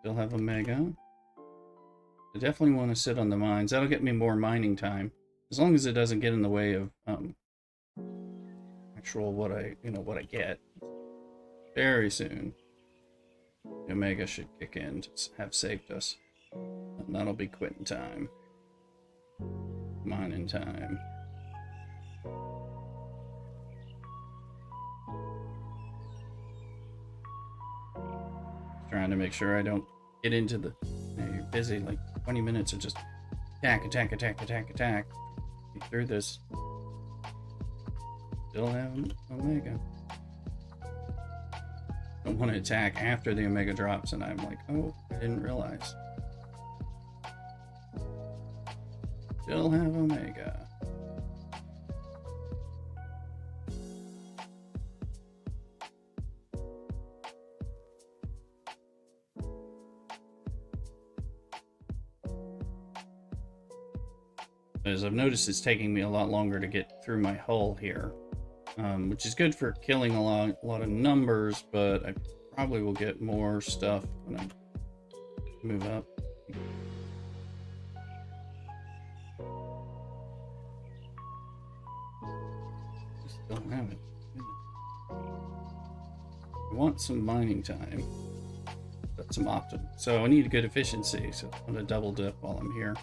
Still have Omega. I definitely want to sit on the mines. That'll get me more mining time, as long as it doesn't get in the way of actual what I get. Very soon, the Omega should kick in to have saved us, and that'll be quitting time, mining time. Trying to make sure I don't get into the. You're busy, like 20 minutes of just attack. Get through this. Still have Omega. I want to attack after the Omega drops, and I'm like, oh, I didn't realize. Still have Omega. As I've noticed, it's taking me a lot longer to get through my hull here, which is good for killing a lot of numbers, but I probably will get more stuff when I move up. Still have it. I want some mining time. That's some optimum. So I need a good efficiency, so I'm going to double dip while I'm here.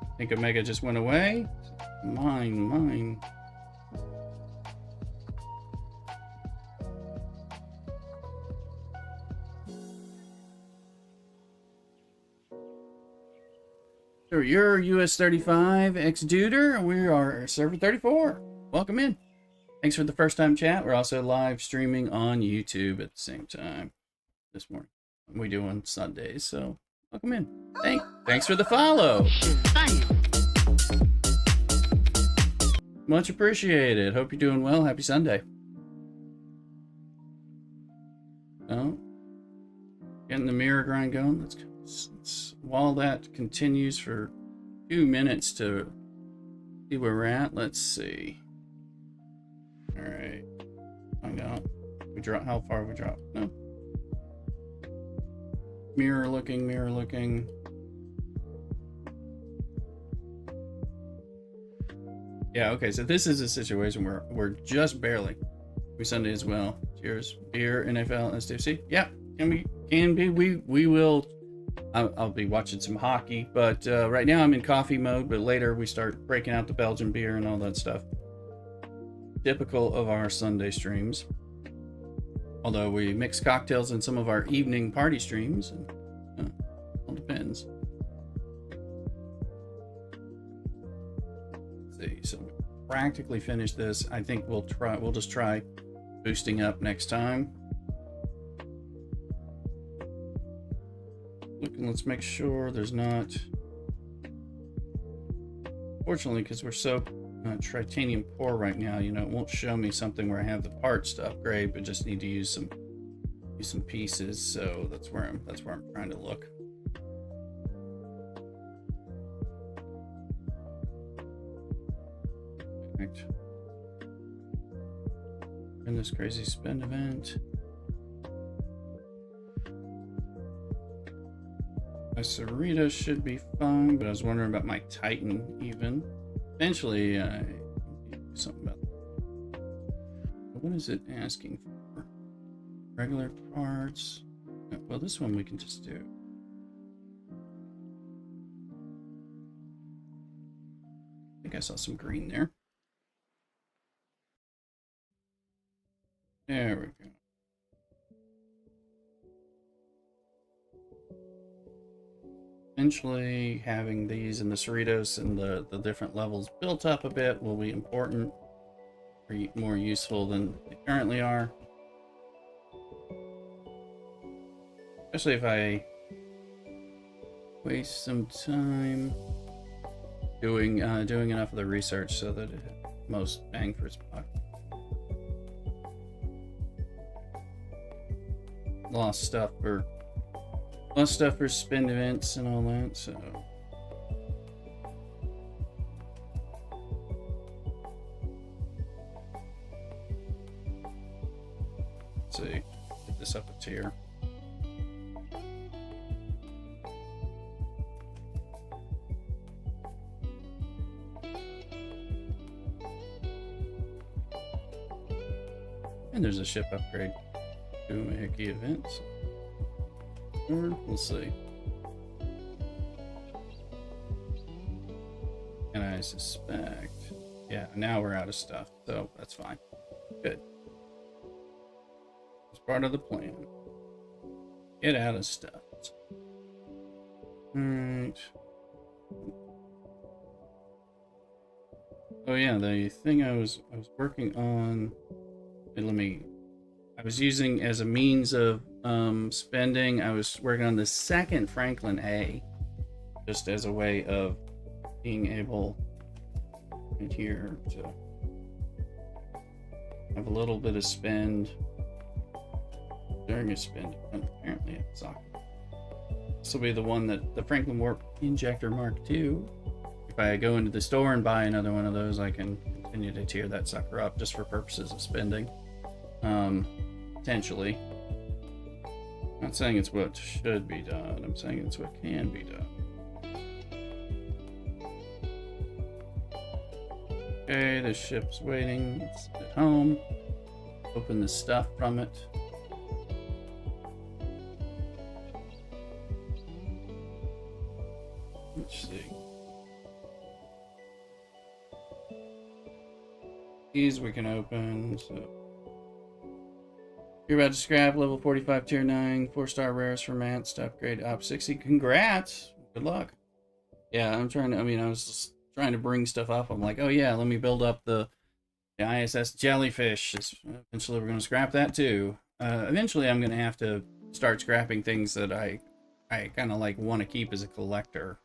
I think Omega just went away. Mine. So you're US 35 ex-duder. We are server 34. Welcome in. Thanks for the first time chat. We're also live streaming on YouTube at the same time this morning. We do on Sundays, so welcome in. Thanks for the follow. Much appreciated. Hope you're doing well. Happy Sunday. Oh, getting the mirror grind going. Let's while that continues for 2 minutes to see where we're at. Let's see. All right. Find out. We drop. How far we dropped? No. Mirror looking. Yeah, okay, so this is a situation where we're just barely. We Sunday as well. Cheers. Beer, NFL, STFC. Yeah, can be. We will. I'll be watching some hockey, but right now I'm in coffee mode, but later we start breaking out the Belgian beer and all that stuff. Typical of our Sunday streams. Although we mix cocktails in some of our evening party streams. And, all depends. see. So practically finish this. I think we'll just try boosting up next time. Let's make sure there's not, fortunately, because we're so titanium poor right now, you know, it won't show me something where I have the parts to upgrade, but just need to use some pieces. So that's where I'm trying to look. Right. In this crazy spend event. My Cerritos should be fine, but I was wondering about my Titan even. Eventually, something about that. What is it asking for? Regular parts. Well, this one we can just do. I think I saw some green there. There we go. Eventually, having these and the Cerritos and the different levels built up a bit will be important, or more useful than they currently are. Especially if I waste some time doing enough of the research so that it most bang for its buck. Lost stuff for spin events and all that, so let's see, get this up a tier. And there's a ship upgrade to a Hickey events. We'll see. And I suspect, yeah, now we're out of stuff, so that's fine. Good. It's part of the plan. Get out of stuff. Alright. Oh yeah, the thing I was working on, I was using as a means of spending. I was working on the second Franklin A, just as a way of being able in here to have a little bit of spend during a spend. Apparently it's not. This will be the one that the Franklin Warp Injector Mark II. If I go into the store and buy another one of those, I can continue to tier that sucker up just for purposes of spending. Potentially. I'm not saying it's what should be done, I'm saying it's what can be done. Okay, the ship's waiting. It's at home. Open the stuff from it. Let's see. These we can open, so. You're about to scrap level 45 tier 9 4-star rares for Mance to upgrade Op 60. Congrats! Good luck. Yeah, I was just trying to bring stuff up. I'm like, oh yeah, let me build up the ISS Jellyfish. Eventually we're going to scrap that too. Eventually I'm going to have to start scrapping things that I kind of like want to keep as a collector.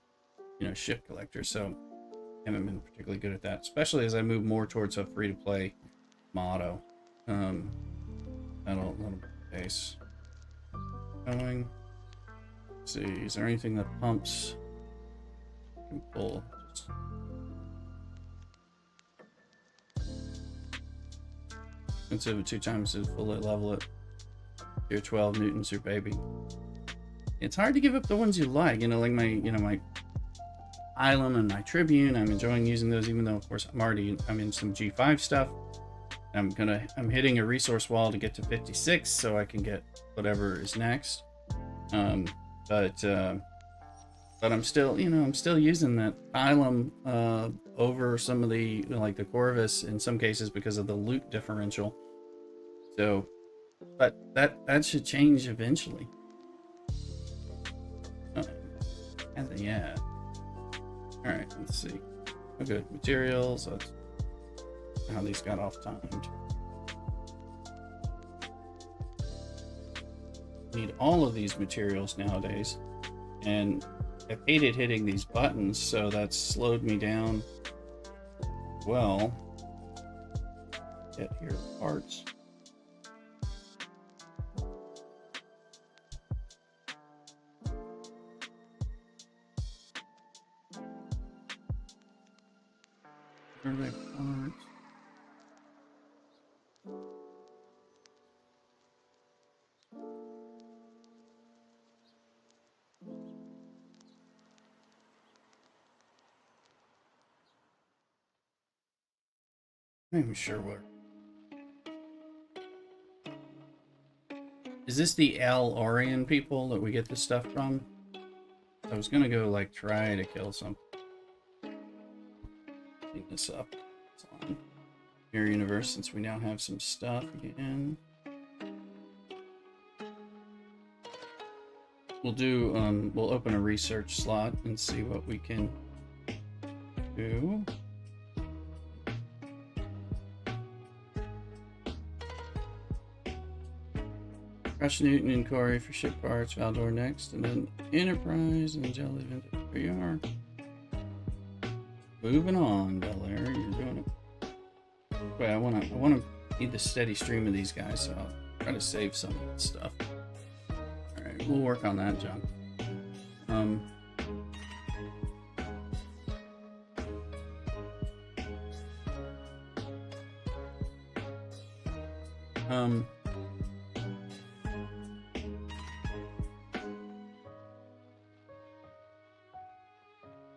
You know, ship collector. So I haven't been particularly good at that. Especially as I move more towards a free-to-play motto. That'll be the case. Going. Let's see, is there anything that pumps? I can pull. Expensive 2 times to fully level it. Tier 12 Newton's your baby. It's hard to give up the ones you like, you know, like my Ilum and my Tribune. I'm enjoying using those, even though of course I'm in some G5 stuff. I'm hitting a resource wall to get to 56 so I can get whatever is next. But I'm still, I'm still using that Ilum over some of the, like the Corvus in some cases because of the loot differential. So, but that should change eventually. And yeah. All right, let's see. Oh, good. Materials. That's how these got off timed. Need all of these materials nowadays, and I've hated hitting these buttons, so that's slowed me down. Well, get here parts. Where are they parts? I'm not even sure where. Is this the Al Orion people that we get this stuff from? I was gonna go like try to kill some. Clean this up. It's on Mirror Universe since we now have some stuff again. We'll do we'll open a research slot and see what we can do. Rush Newton and Corey for ship parts, Valdor next, and then Enterprise and Jelly. Here we are. Moving on, Bel Air. You're doing it. Wait, I wanna need the steady stream of these guys, so I'll try to save some of that stuff. Alright, we'll work on that, John.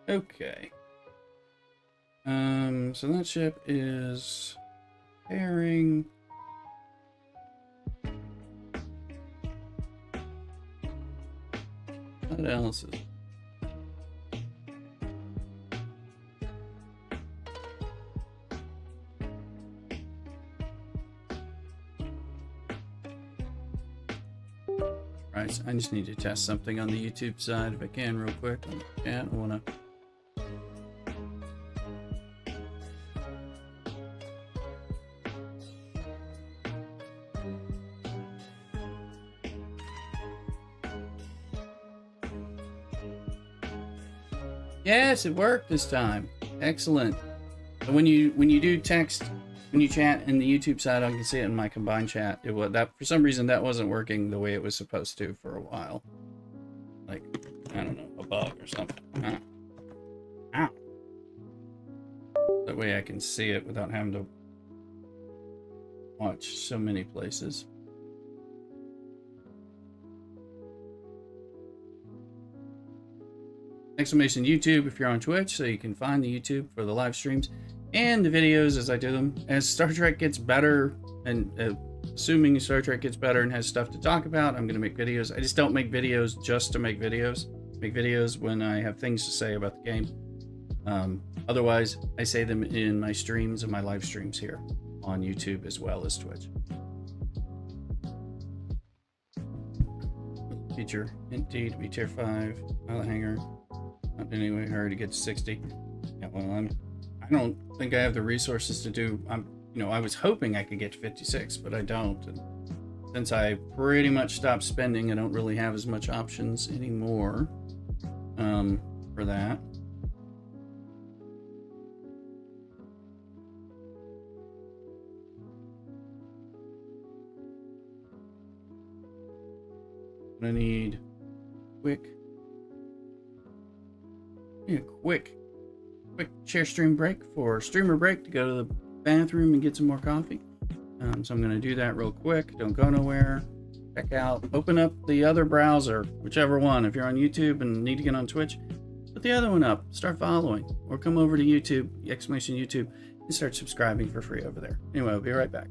Okay. So that ship is pairing. What else is it? Right, so I just need to test something on the YouTube side if I can real quick. I wanna Yes, it worked this time. Excellent. And when you do text, when you chat in the YouTube side, I can see it in my combined chat. It was that for some reason that wasn't working the way it was supposed to for a while. Like, I don't know, a bug or something. Ow. That way I can see it without having to watch so many places. Exclamation YouTube if you're on Twitch, so you can find the YouTube for the live streams and the videos as I do them. As Star Trek gets better, and assuming Star Trek gets better and has stuff to talk about, I'm going to make videos. I just don't make videos just to make videos. Make videos when I have things to say about the game. Otherwise, I say them in my streams and my live streams here on YouTube as well as Twitch. Feature indeed to be tier 5. Pilot hangar. Not in any way hurry to get to 60. Yeah, well, I don't think I have the resources to do. I was hoping I could get to 56, but I don't. And since I pretty much stopped spending, I don't really have as much options anymore for that. I need quick share stream break for streamer break to go to the bathroom and get some more coffee. So I'm going to do that real quick. Don't go nowhere. Check out, open up the other browser, whichever one. If you're on YouTube and need to get on Twitch, put the other one up. Start following, or come over to YouTube, exclamation YouTube, and start subscribing for free over there. Anyway, I'll be right back.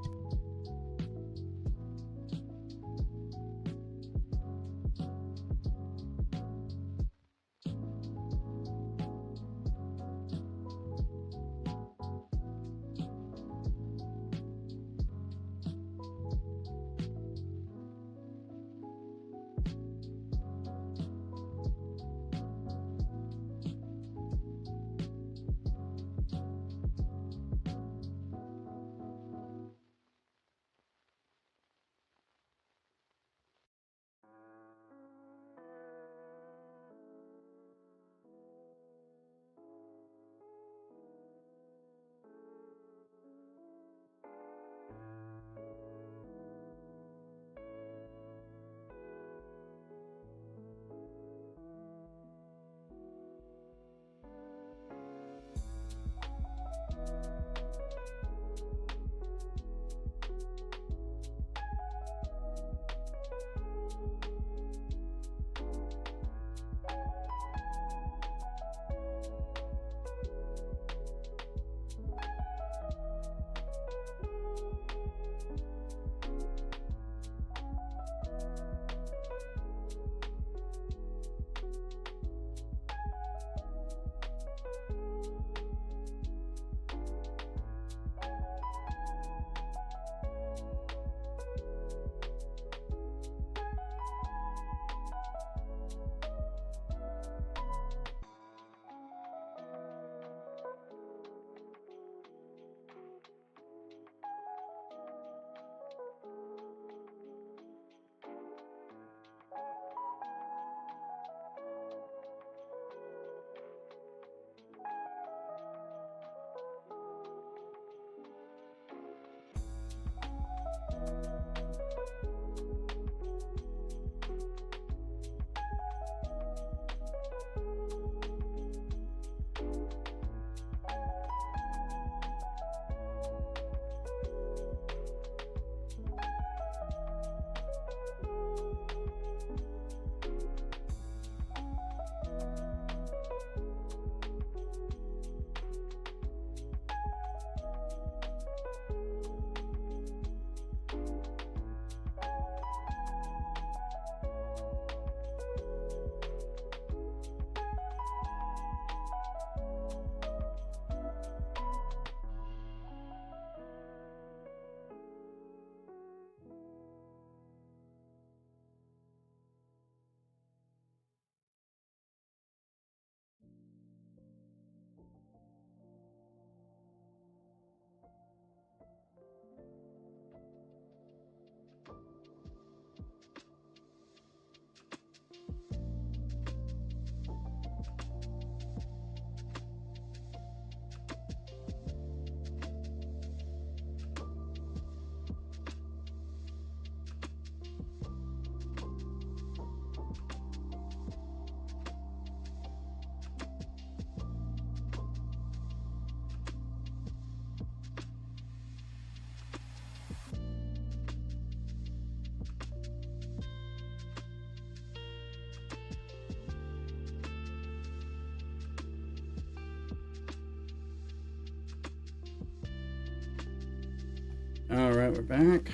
Alright, we're back.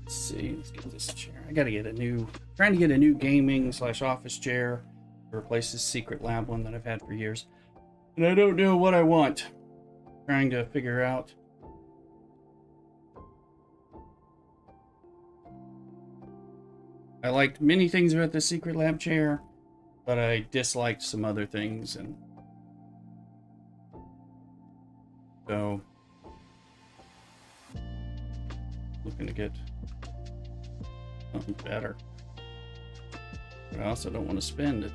Let's see, let's get this chair. I gotta get trying to get a new gaming / office chair to replace this secret lab one that I've had for years. And I don't know what I want. Trying to figure out. I liked many things about the secret lab chair, but I disliked some other things, and so looking to get something better. But I also don't want to spend a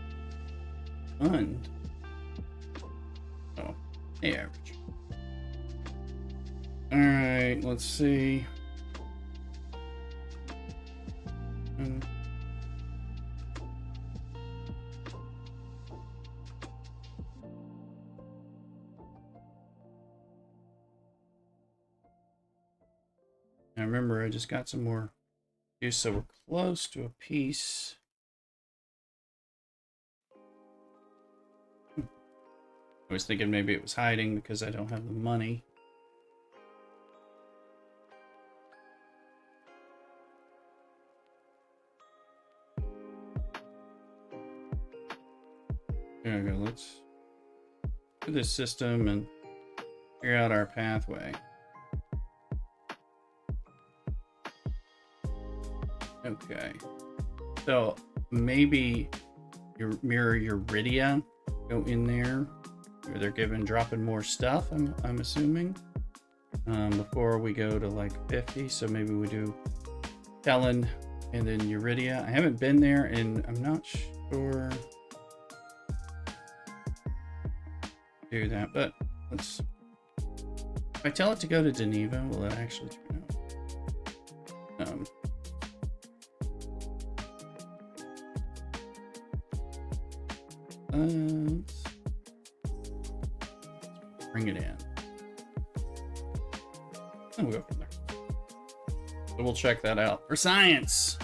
ton. Oh, average. Alright, let's see. I remember I just got some more juice, so we're close to a piece. I was thinking maybe it was hiding because I don't have the money. There we go. Let's do this system and figure out our pathway. Okay. So maybe your mirror Uridia go in there. Or they're dropping more stuff, I'm assuming. Before we go to like 50. So maybe we do Telin and then Uridia. I haven't been there and I'm not sure. Do that, but let's. If I tell it to go to Geneva, will it actually turn out? Let's bring it in. And we'll go from there. So we'll check that out for science.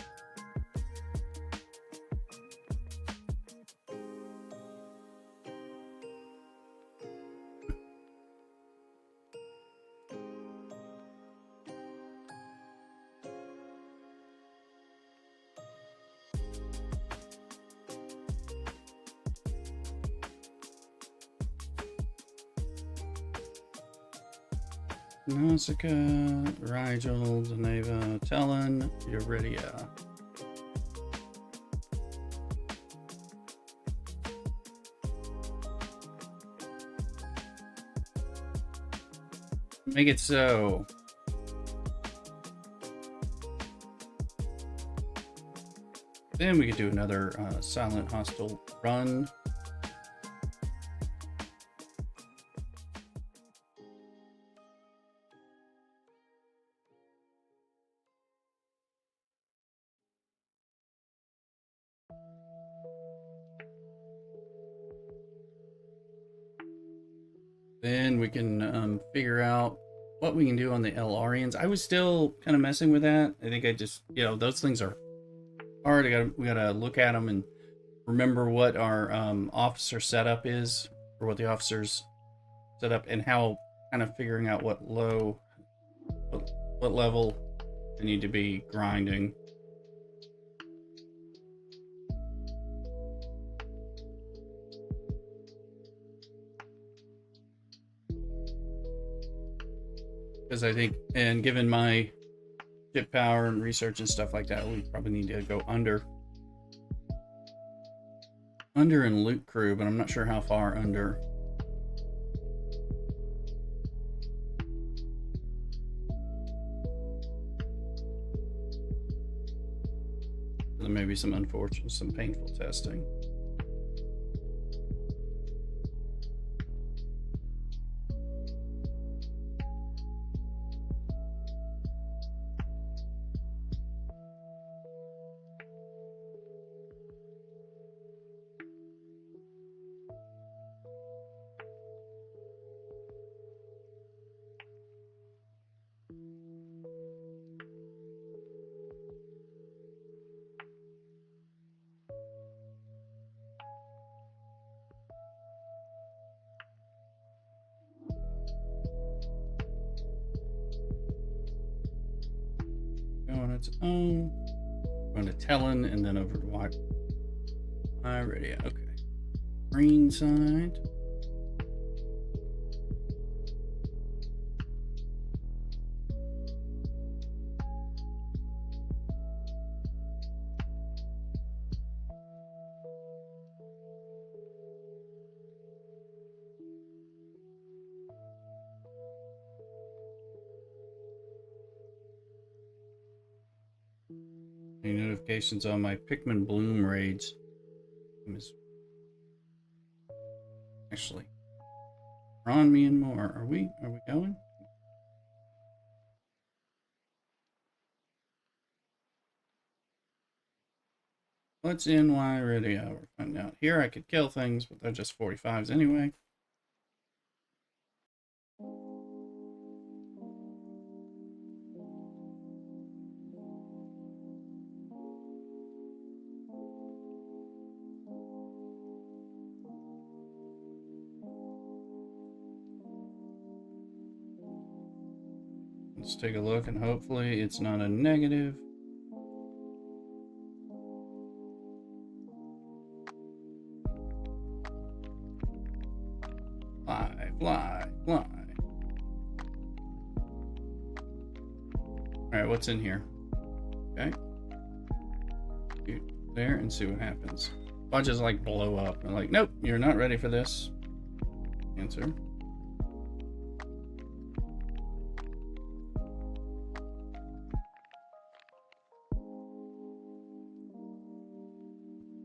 Nausicaa, Rigel, Geneva, Telin, Uridia. Make it so. Then we could do another silent hostile run. Then we can figure out what we can do on the Elarians. I was still kind of messing with that. I think I just, those things are hard. We gotta look at them and remember what our officer setup is, or what the officers set up, and how kind of figuring out what level they need to be grinding. Because I think, and given my ship power and research and stuff like that, we probably need to go under in loot crew, but I'm not sure how far under. There may be some painful testing. its own. Going to Telin and then over to radio. Okay. Green side. Any notifications on my Pikmin Bloom raids? Actually, on me and more. Are we going? What's NY radio? We're finding out. Here I could kill things, but they're just 45s anyway. Let's take a look, and hopefully it's not a negative. Fly, fly, fly. Alright, what's in here? Okay. Shoot there and see what happens. Watch us like blow up. I'm like, nope, you're not ready for this. Answer.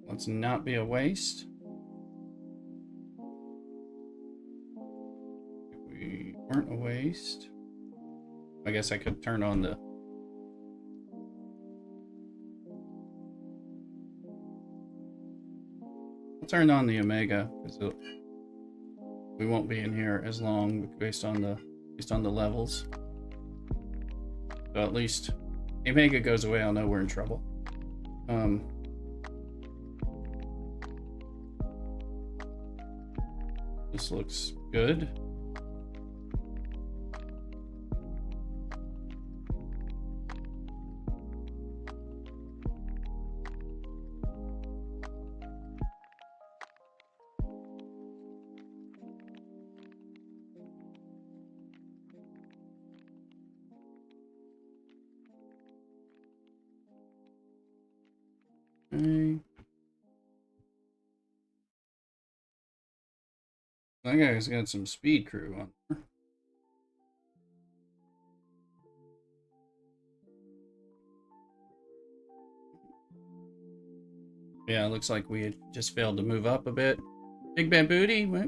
Let's not be a waste. If we weren't a waste, I guess I could turn on the... I'll turn on the Omega because we won't be in here as long based on the levels. So at least the Omega goes away, I'll know we're in trouble. This looks good. Okay. That guy's got some speed crew on there. Yeah, it looks like we had just failed to move up a bit. Big Bad Booty, what?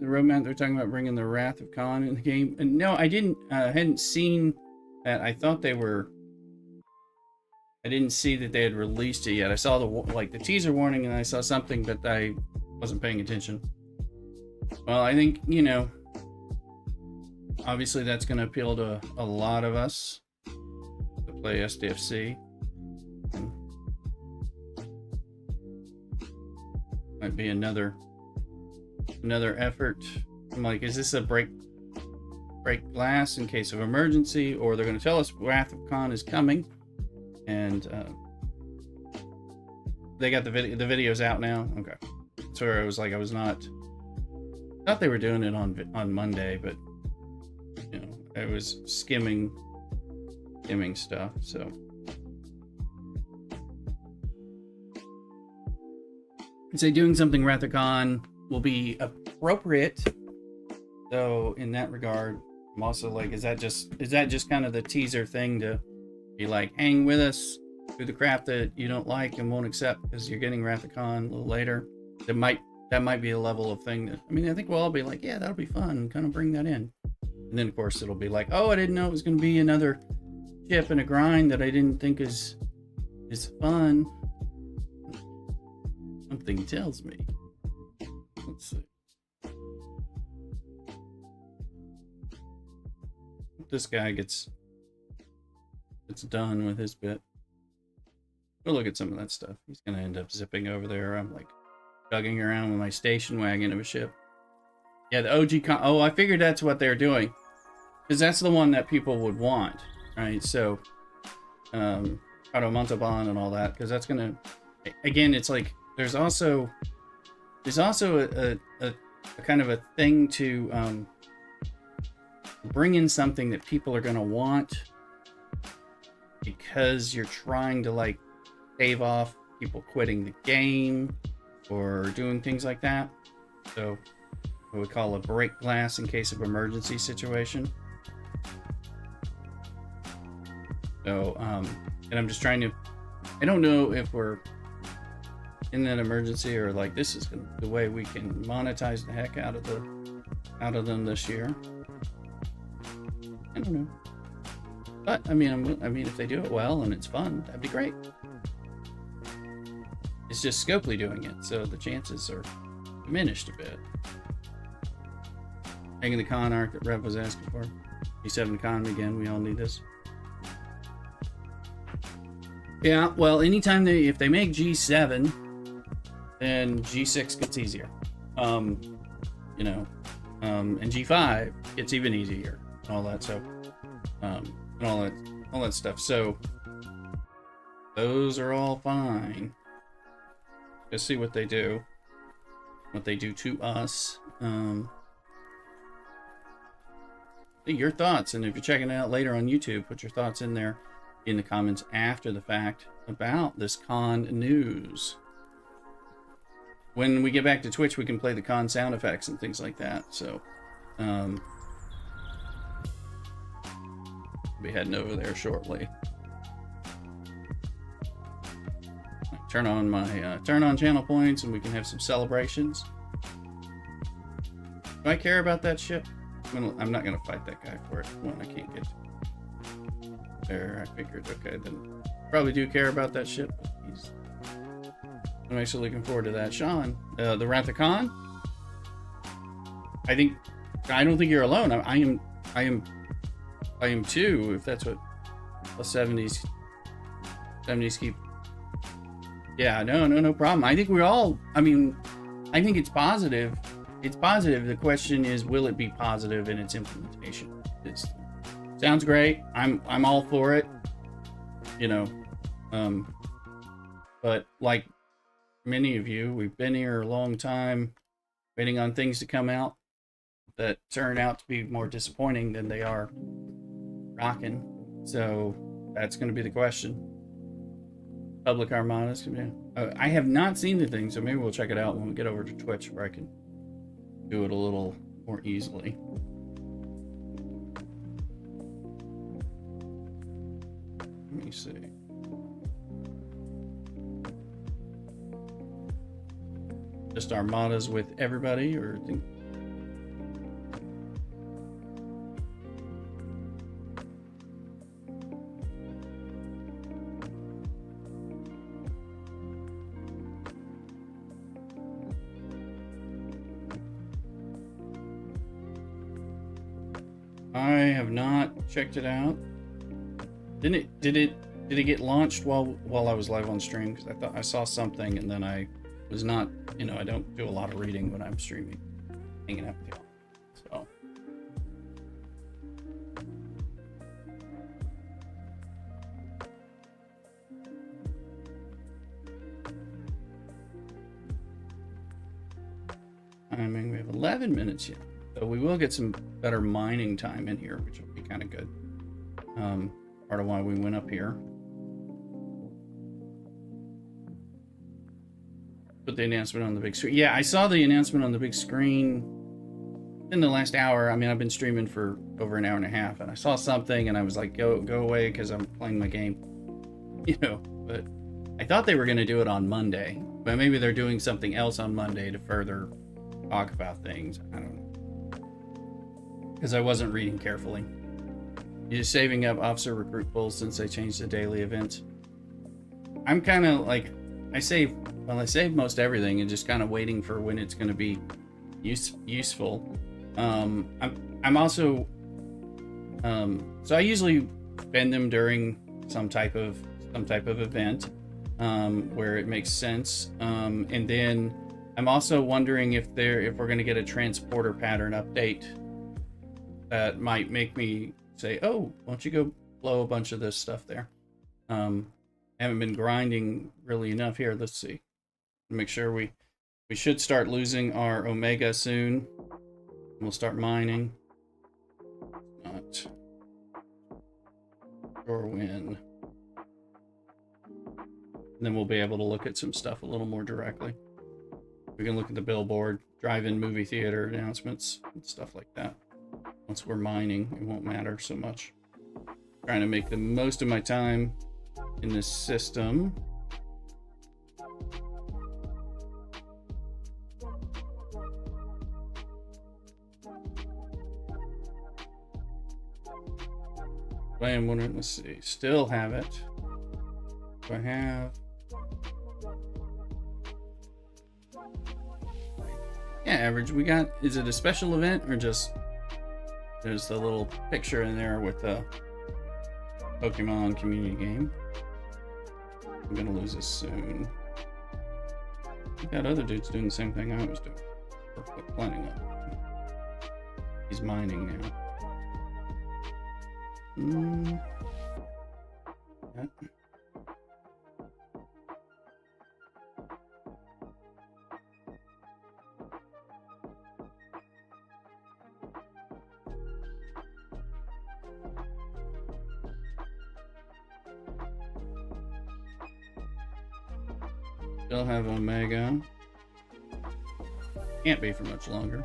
The romance, they're talking about bringing the Wrath of Khan in the game. And no, I hadn't seen that. I thought they were... I didn't see that they had released it yet. I saw the teaser warning and I saw something, but I wasn't paying attention. Well, I think, you know, obviously that's going to appeal to a lot of us to play STFC. Might be another effort. I'm like, is this a break glass in case of emergency, or they're going to tell us Wrath of Khan is coming, and they got the video's out now. Okay, so I was like, thought they were doing it on Monday, but you know, I was skimming stuff, so I'd say doing something Wrath of Khan will be appropriate. So in that regard, I'm also like, is that just kind of the teaser thing to be like, hang with us through the crap that you don't like and won't accept because you're getting Wrath of Khan a little later? That might be a level of thing that, I mean, I think we'll all be like, yeah, that'll be fun, kind of bring that in. And then of course it'll be like, oh, I didn't know it was going to be another chip and a grind that I didn't think is fun. Something tells me. Let's see. This guy gets done with his bit. Go look at some of that stuff. He's gonna end up zipping over there. I'm like chugging around with my station wagon of a ship. Yeah, the OG oh, I figured that's what they're doing, because that's the one that people would want, right? So Auto Montalban and all that, because that's gonna, again, it's like there's also a kind of a thing to bring in something that people are gonna want because you're trying to like stave off people quitting the game or doing things like that. So what we call a break glass in case of emergency situation. So and I'm just trying to, I don't know if we're in that emergency or like this is the way we can monetize the heck out of them this year. I don't know, but I mean if they do it well and it's fun, that'd be great. It's just Scopely doing it, so the chances are diminished a bit. Taking the con art that Rev was asking for. G7 economy again, we all need this. Yeah, well, anytime if they make G7, then G6 gets easier. And G5 gets even easier. All that, so and all that stuff. So those are all fine. Let's see what they do. What they do to us. Your thoughts, and if you're checking it out later on YouTube, put your thoughts in there in the comments after the fact about this con news. When we get back to Twitch, we can play the con sound effects and things like that. So be heading over there shortly. Turn on channel points and we can have some celebrations. Do I care about that ship? I'm not gonna fight that guy for it. One I can't get to. There, I figured. Okay, then probably do care about that ship. I'm actually looking forward to that. Sean, the Wrath of Khan. I don't think you're alone. I am too. If that's what the 70s keep. Yeah, no problem. I think we're all. I think it's positive. It's positive. The question is, will it be positive in its implementation? It sounds great. I'm all for it. But like many of you, we've been here a long time, waiting on things to come out that turn out to be more disappointing than they are rocking. So that's going to be the question. Public armadas. I have not seen the thing, so maybe we'll check it out when we get over to Twitch, where I can do it a little more easily. Let me see. Just armadas with everybody, or think. I have not checked it out. Did it get launched while I was live on stream? Because I thought I saw something, and then I was not. I don't do a lot of reading when I'm streaming, hanging out with y'all. So. We have 11 minutes yet. So we will get some better mining time in here, which will be kind of good. Part of why we went up here. Put the announcement on the big screen. Yeah, I saw the announcement on the big screen in the last hour. I've been streaming for over an hour and a half, and I saw something, and I was like, go away, because I'm playing my game. But I thought they were going to do it on Monday, but maybe they're doing something else on Monday to further talk about things. I don't know, because I wasn't reading carefully. You're just saving up officer recruit pools since they changed the daily events. I'm kind of like, I save most everything and just kind of waiting for when it's going to be useful. I'm also so I usually spend them during some type of event where it makes sense. And then I'm also wondering if we're going to get a transporter pattern update that might make me say, oh, why don't you go blow a bunch of this stuff there? I haven't been grinding really enough. Here, let's see. Make sure we should start losing our Omega soon. We'll start mining. Not sure when. And then we'll be able to look at some stuff a little more directly. We can look at the billboard, drive-in movie theater announcements, and stuff like that. Once we're mining, it won't matter so much. Trying to make the most of my time in this system. I am wondering, let's see, still have it. Do I have? Yeah, average. We got, is it a special event or just there's the little picture in there with the Pokemon community game? I'm gonna lose this soon. We got other dudes doing the same thing I was doing. Or planning on. He's mining now. Yeah. Still have Omega. Can't be for much longer.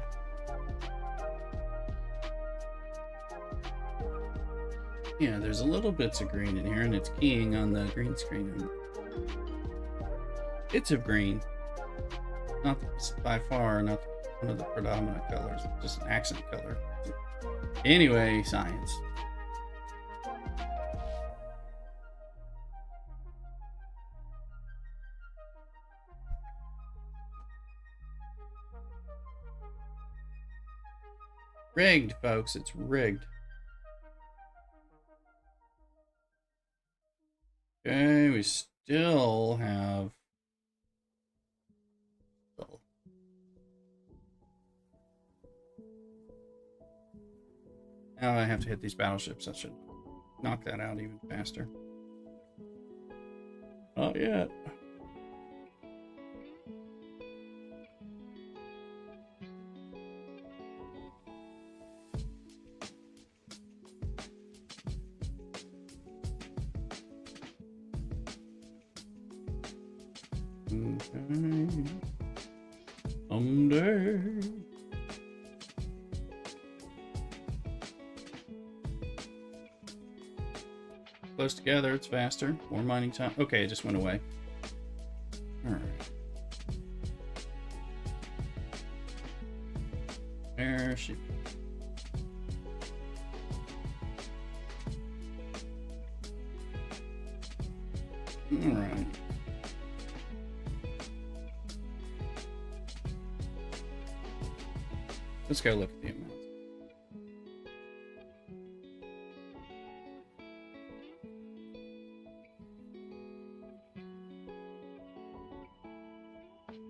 Yeah, there's a little bits of green in here, and it's keying on the green screen. Bits of green. Not by far, not one of the predominant colors, just an accent color. Anyway, science. Rigged, folks. It's rigged. Okay, we still have... Now I have to hit these battleships. That should knock that out even faster. Not yet. Okay. Someday. Close together, it's faster. More mining time. Okay, it just went away. Alright. Airship. Alright. Let's go look at the amounts.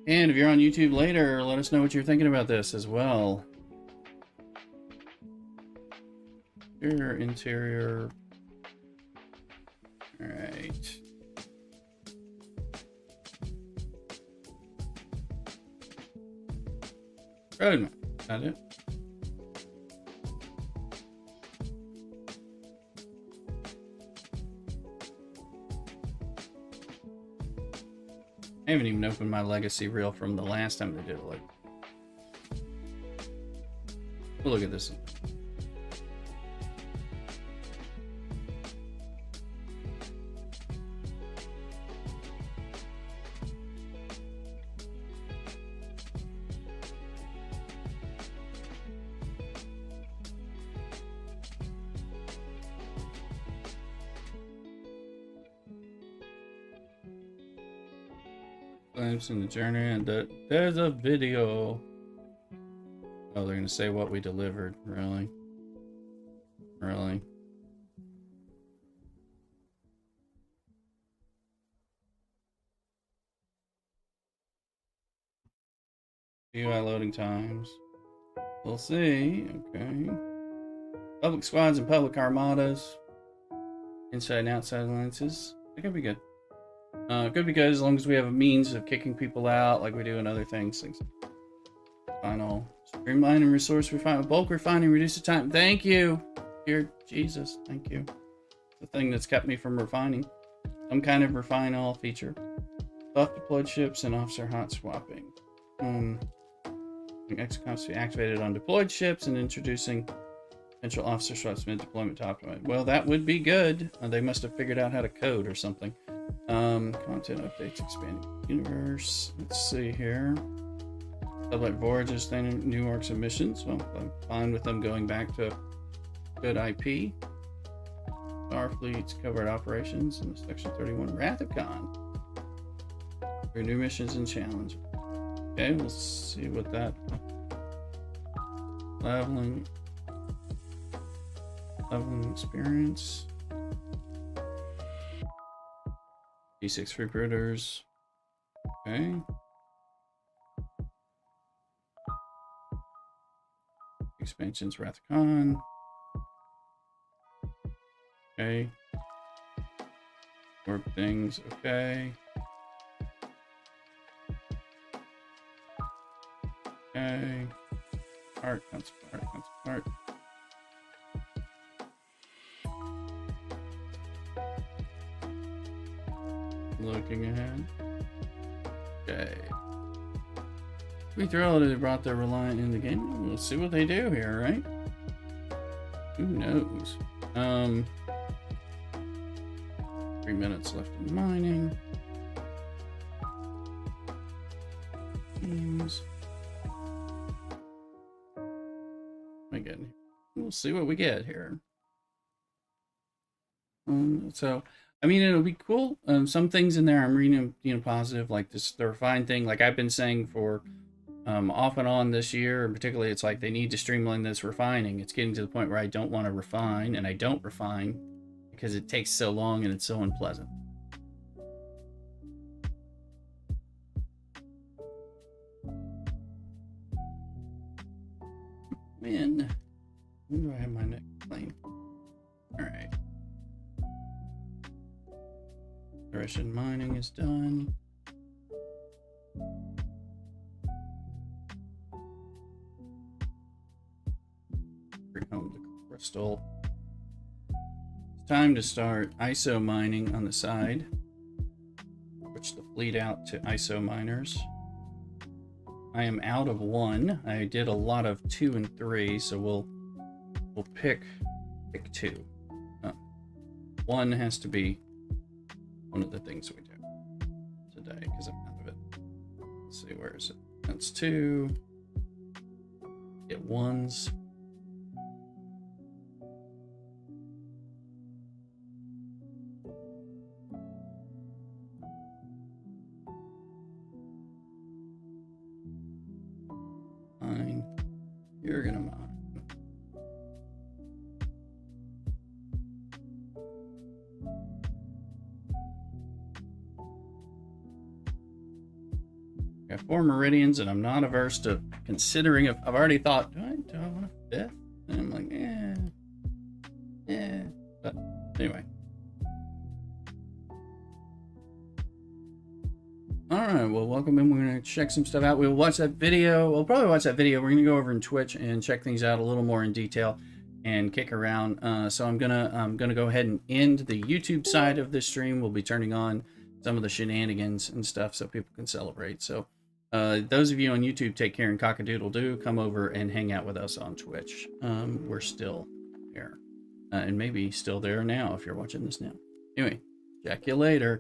And if you're on YouTube later, let us know what you're thinking about this as well. Interior. All right. Roadmap. That it? I haven't even opened my legacy reel from the last time they did it. Like, we'll look at this. In the journey, and there's a video. Oh, they're gonna say what we delivered. Really? Really? UI loading times. We'll see. Okay. Public squads and public armadas. Inside and outside alliances. It could be good. Could be good as long as we have a means of kicking people out like we do in other things. Final streamline and resource refine, bulk refining, reduce the time. Thank you, dear Jesus. Thank you. The thing that's kept me from refining. Some kind of refine all feature. Buff deployed ships and officer hot swapping. XCOMs to be activated on deployed ships and introducing potential officer swaps mid deployment to optimize. Well, that would be good. They must have figured out how to code or something. Content updates, expanding universe. Let's see here. Sublet voyages, standing new orcs and missions. Well, I'm fine with them going back to good IP. Starfleet's covert operations in Section 31 Wrath of Khan. For new missions and challenges. Okay, we'll see what that leveling experience. D6 recruiters. Okay. Expansions Wrath of Khan. Okay. Warp things, okay. Okay. Art, art. Looking ahead. Okay. We thrilled they brought their Reliant in the game. We'll see what they do here, right? Who knows? 3 minutes left in mining. Teams. Again, we'll see what we get here. So, I mean, it'll be cool. Some things in there I'm reading, positive, like this, the refine thing. Like I've been saying for off and on this year, and particularly, it's like they need to streamline this refining. It's getting to the point where I don't want to refine, and I don't refine because it takes so long and it's so unpleasant. When do I have my next plane? All right. Russian mining is done. Bring home the crystal. It's time to start ISO mining on the side. Switch the fleet out to ISO miners. I am out of 1. I did a lot of 2 and 3, so we'll pick 2. 1 has to be one of the things we do today because I'm out of it. Let's see, where is it? That's 2. Get 1s. Fine. You're gonna mine. Got 4 meridians, and I'm not averse to considering. I've already thought, do I want a 5th? And I'm like, yeah. But anyway. All right, well, welcome in. We're going to check some stuff out. We'll watch that video. We'll probably watch that video. We're going to go over in Twitch and check things out a little more in detail and kick around. So I'm gonna go ahead and end the YouTube side of this stream. We'll be turning on some of the shenanigans and stuff so people can celebrate. So those of you on YouTube, take care, and CockADoodle do come over and hang out with us on Twitch. We're still here, and maybe still there now if you're watching this now. Anyway, check you later.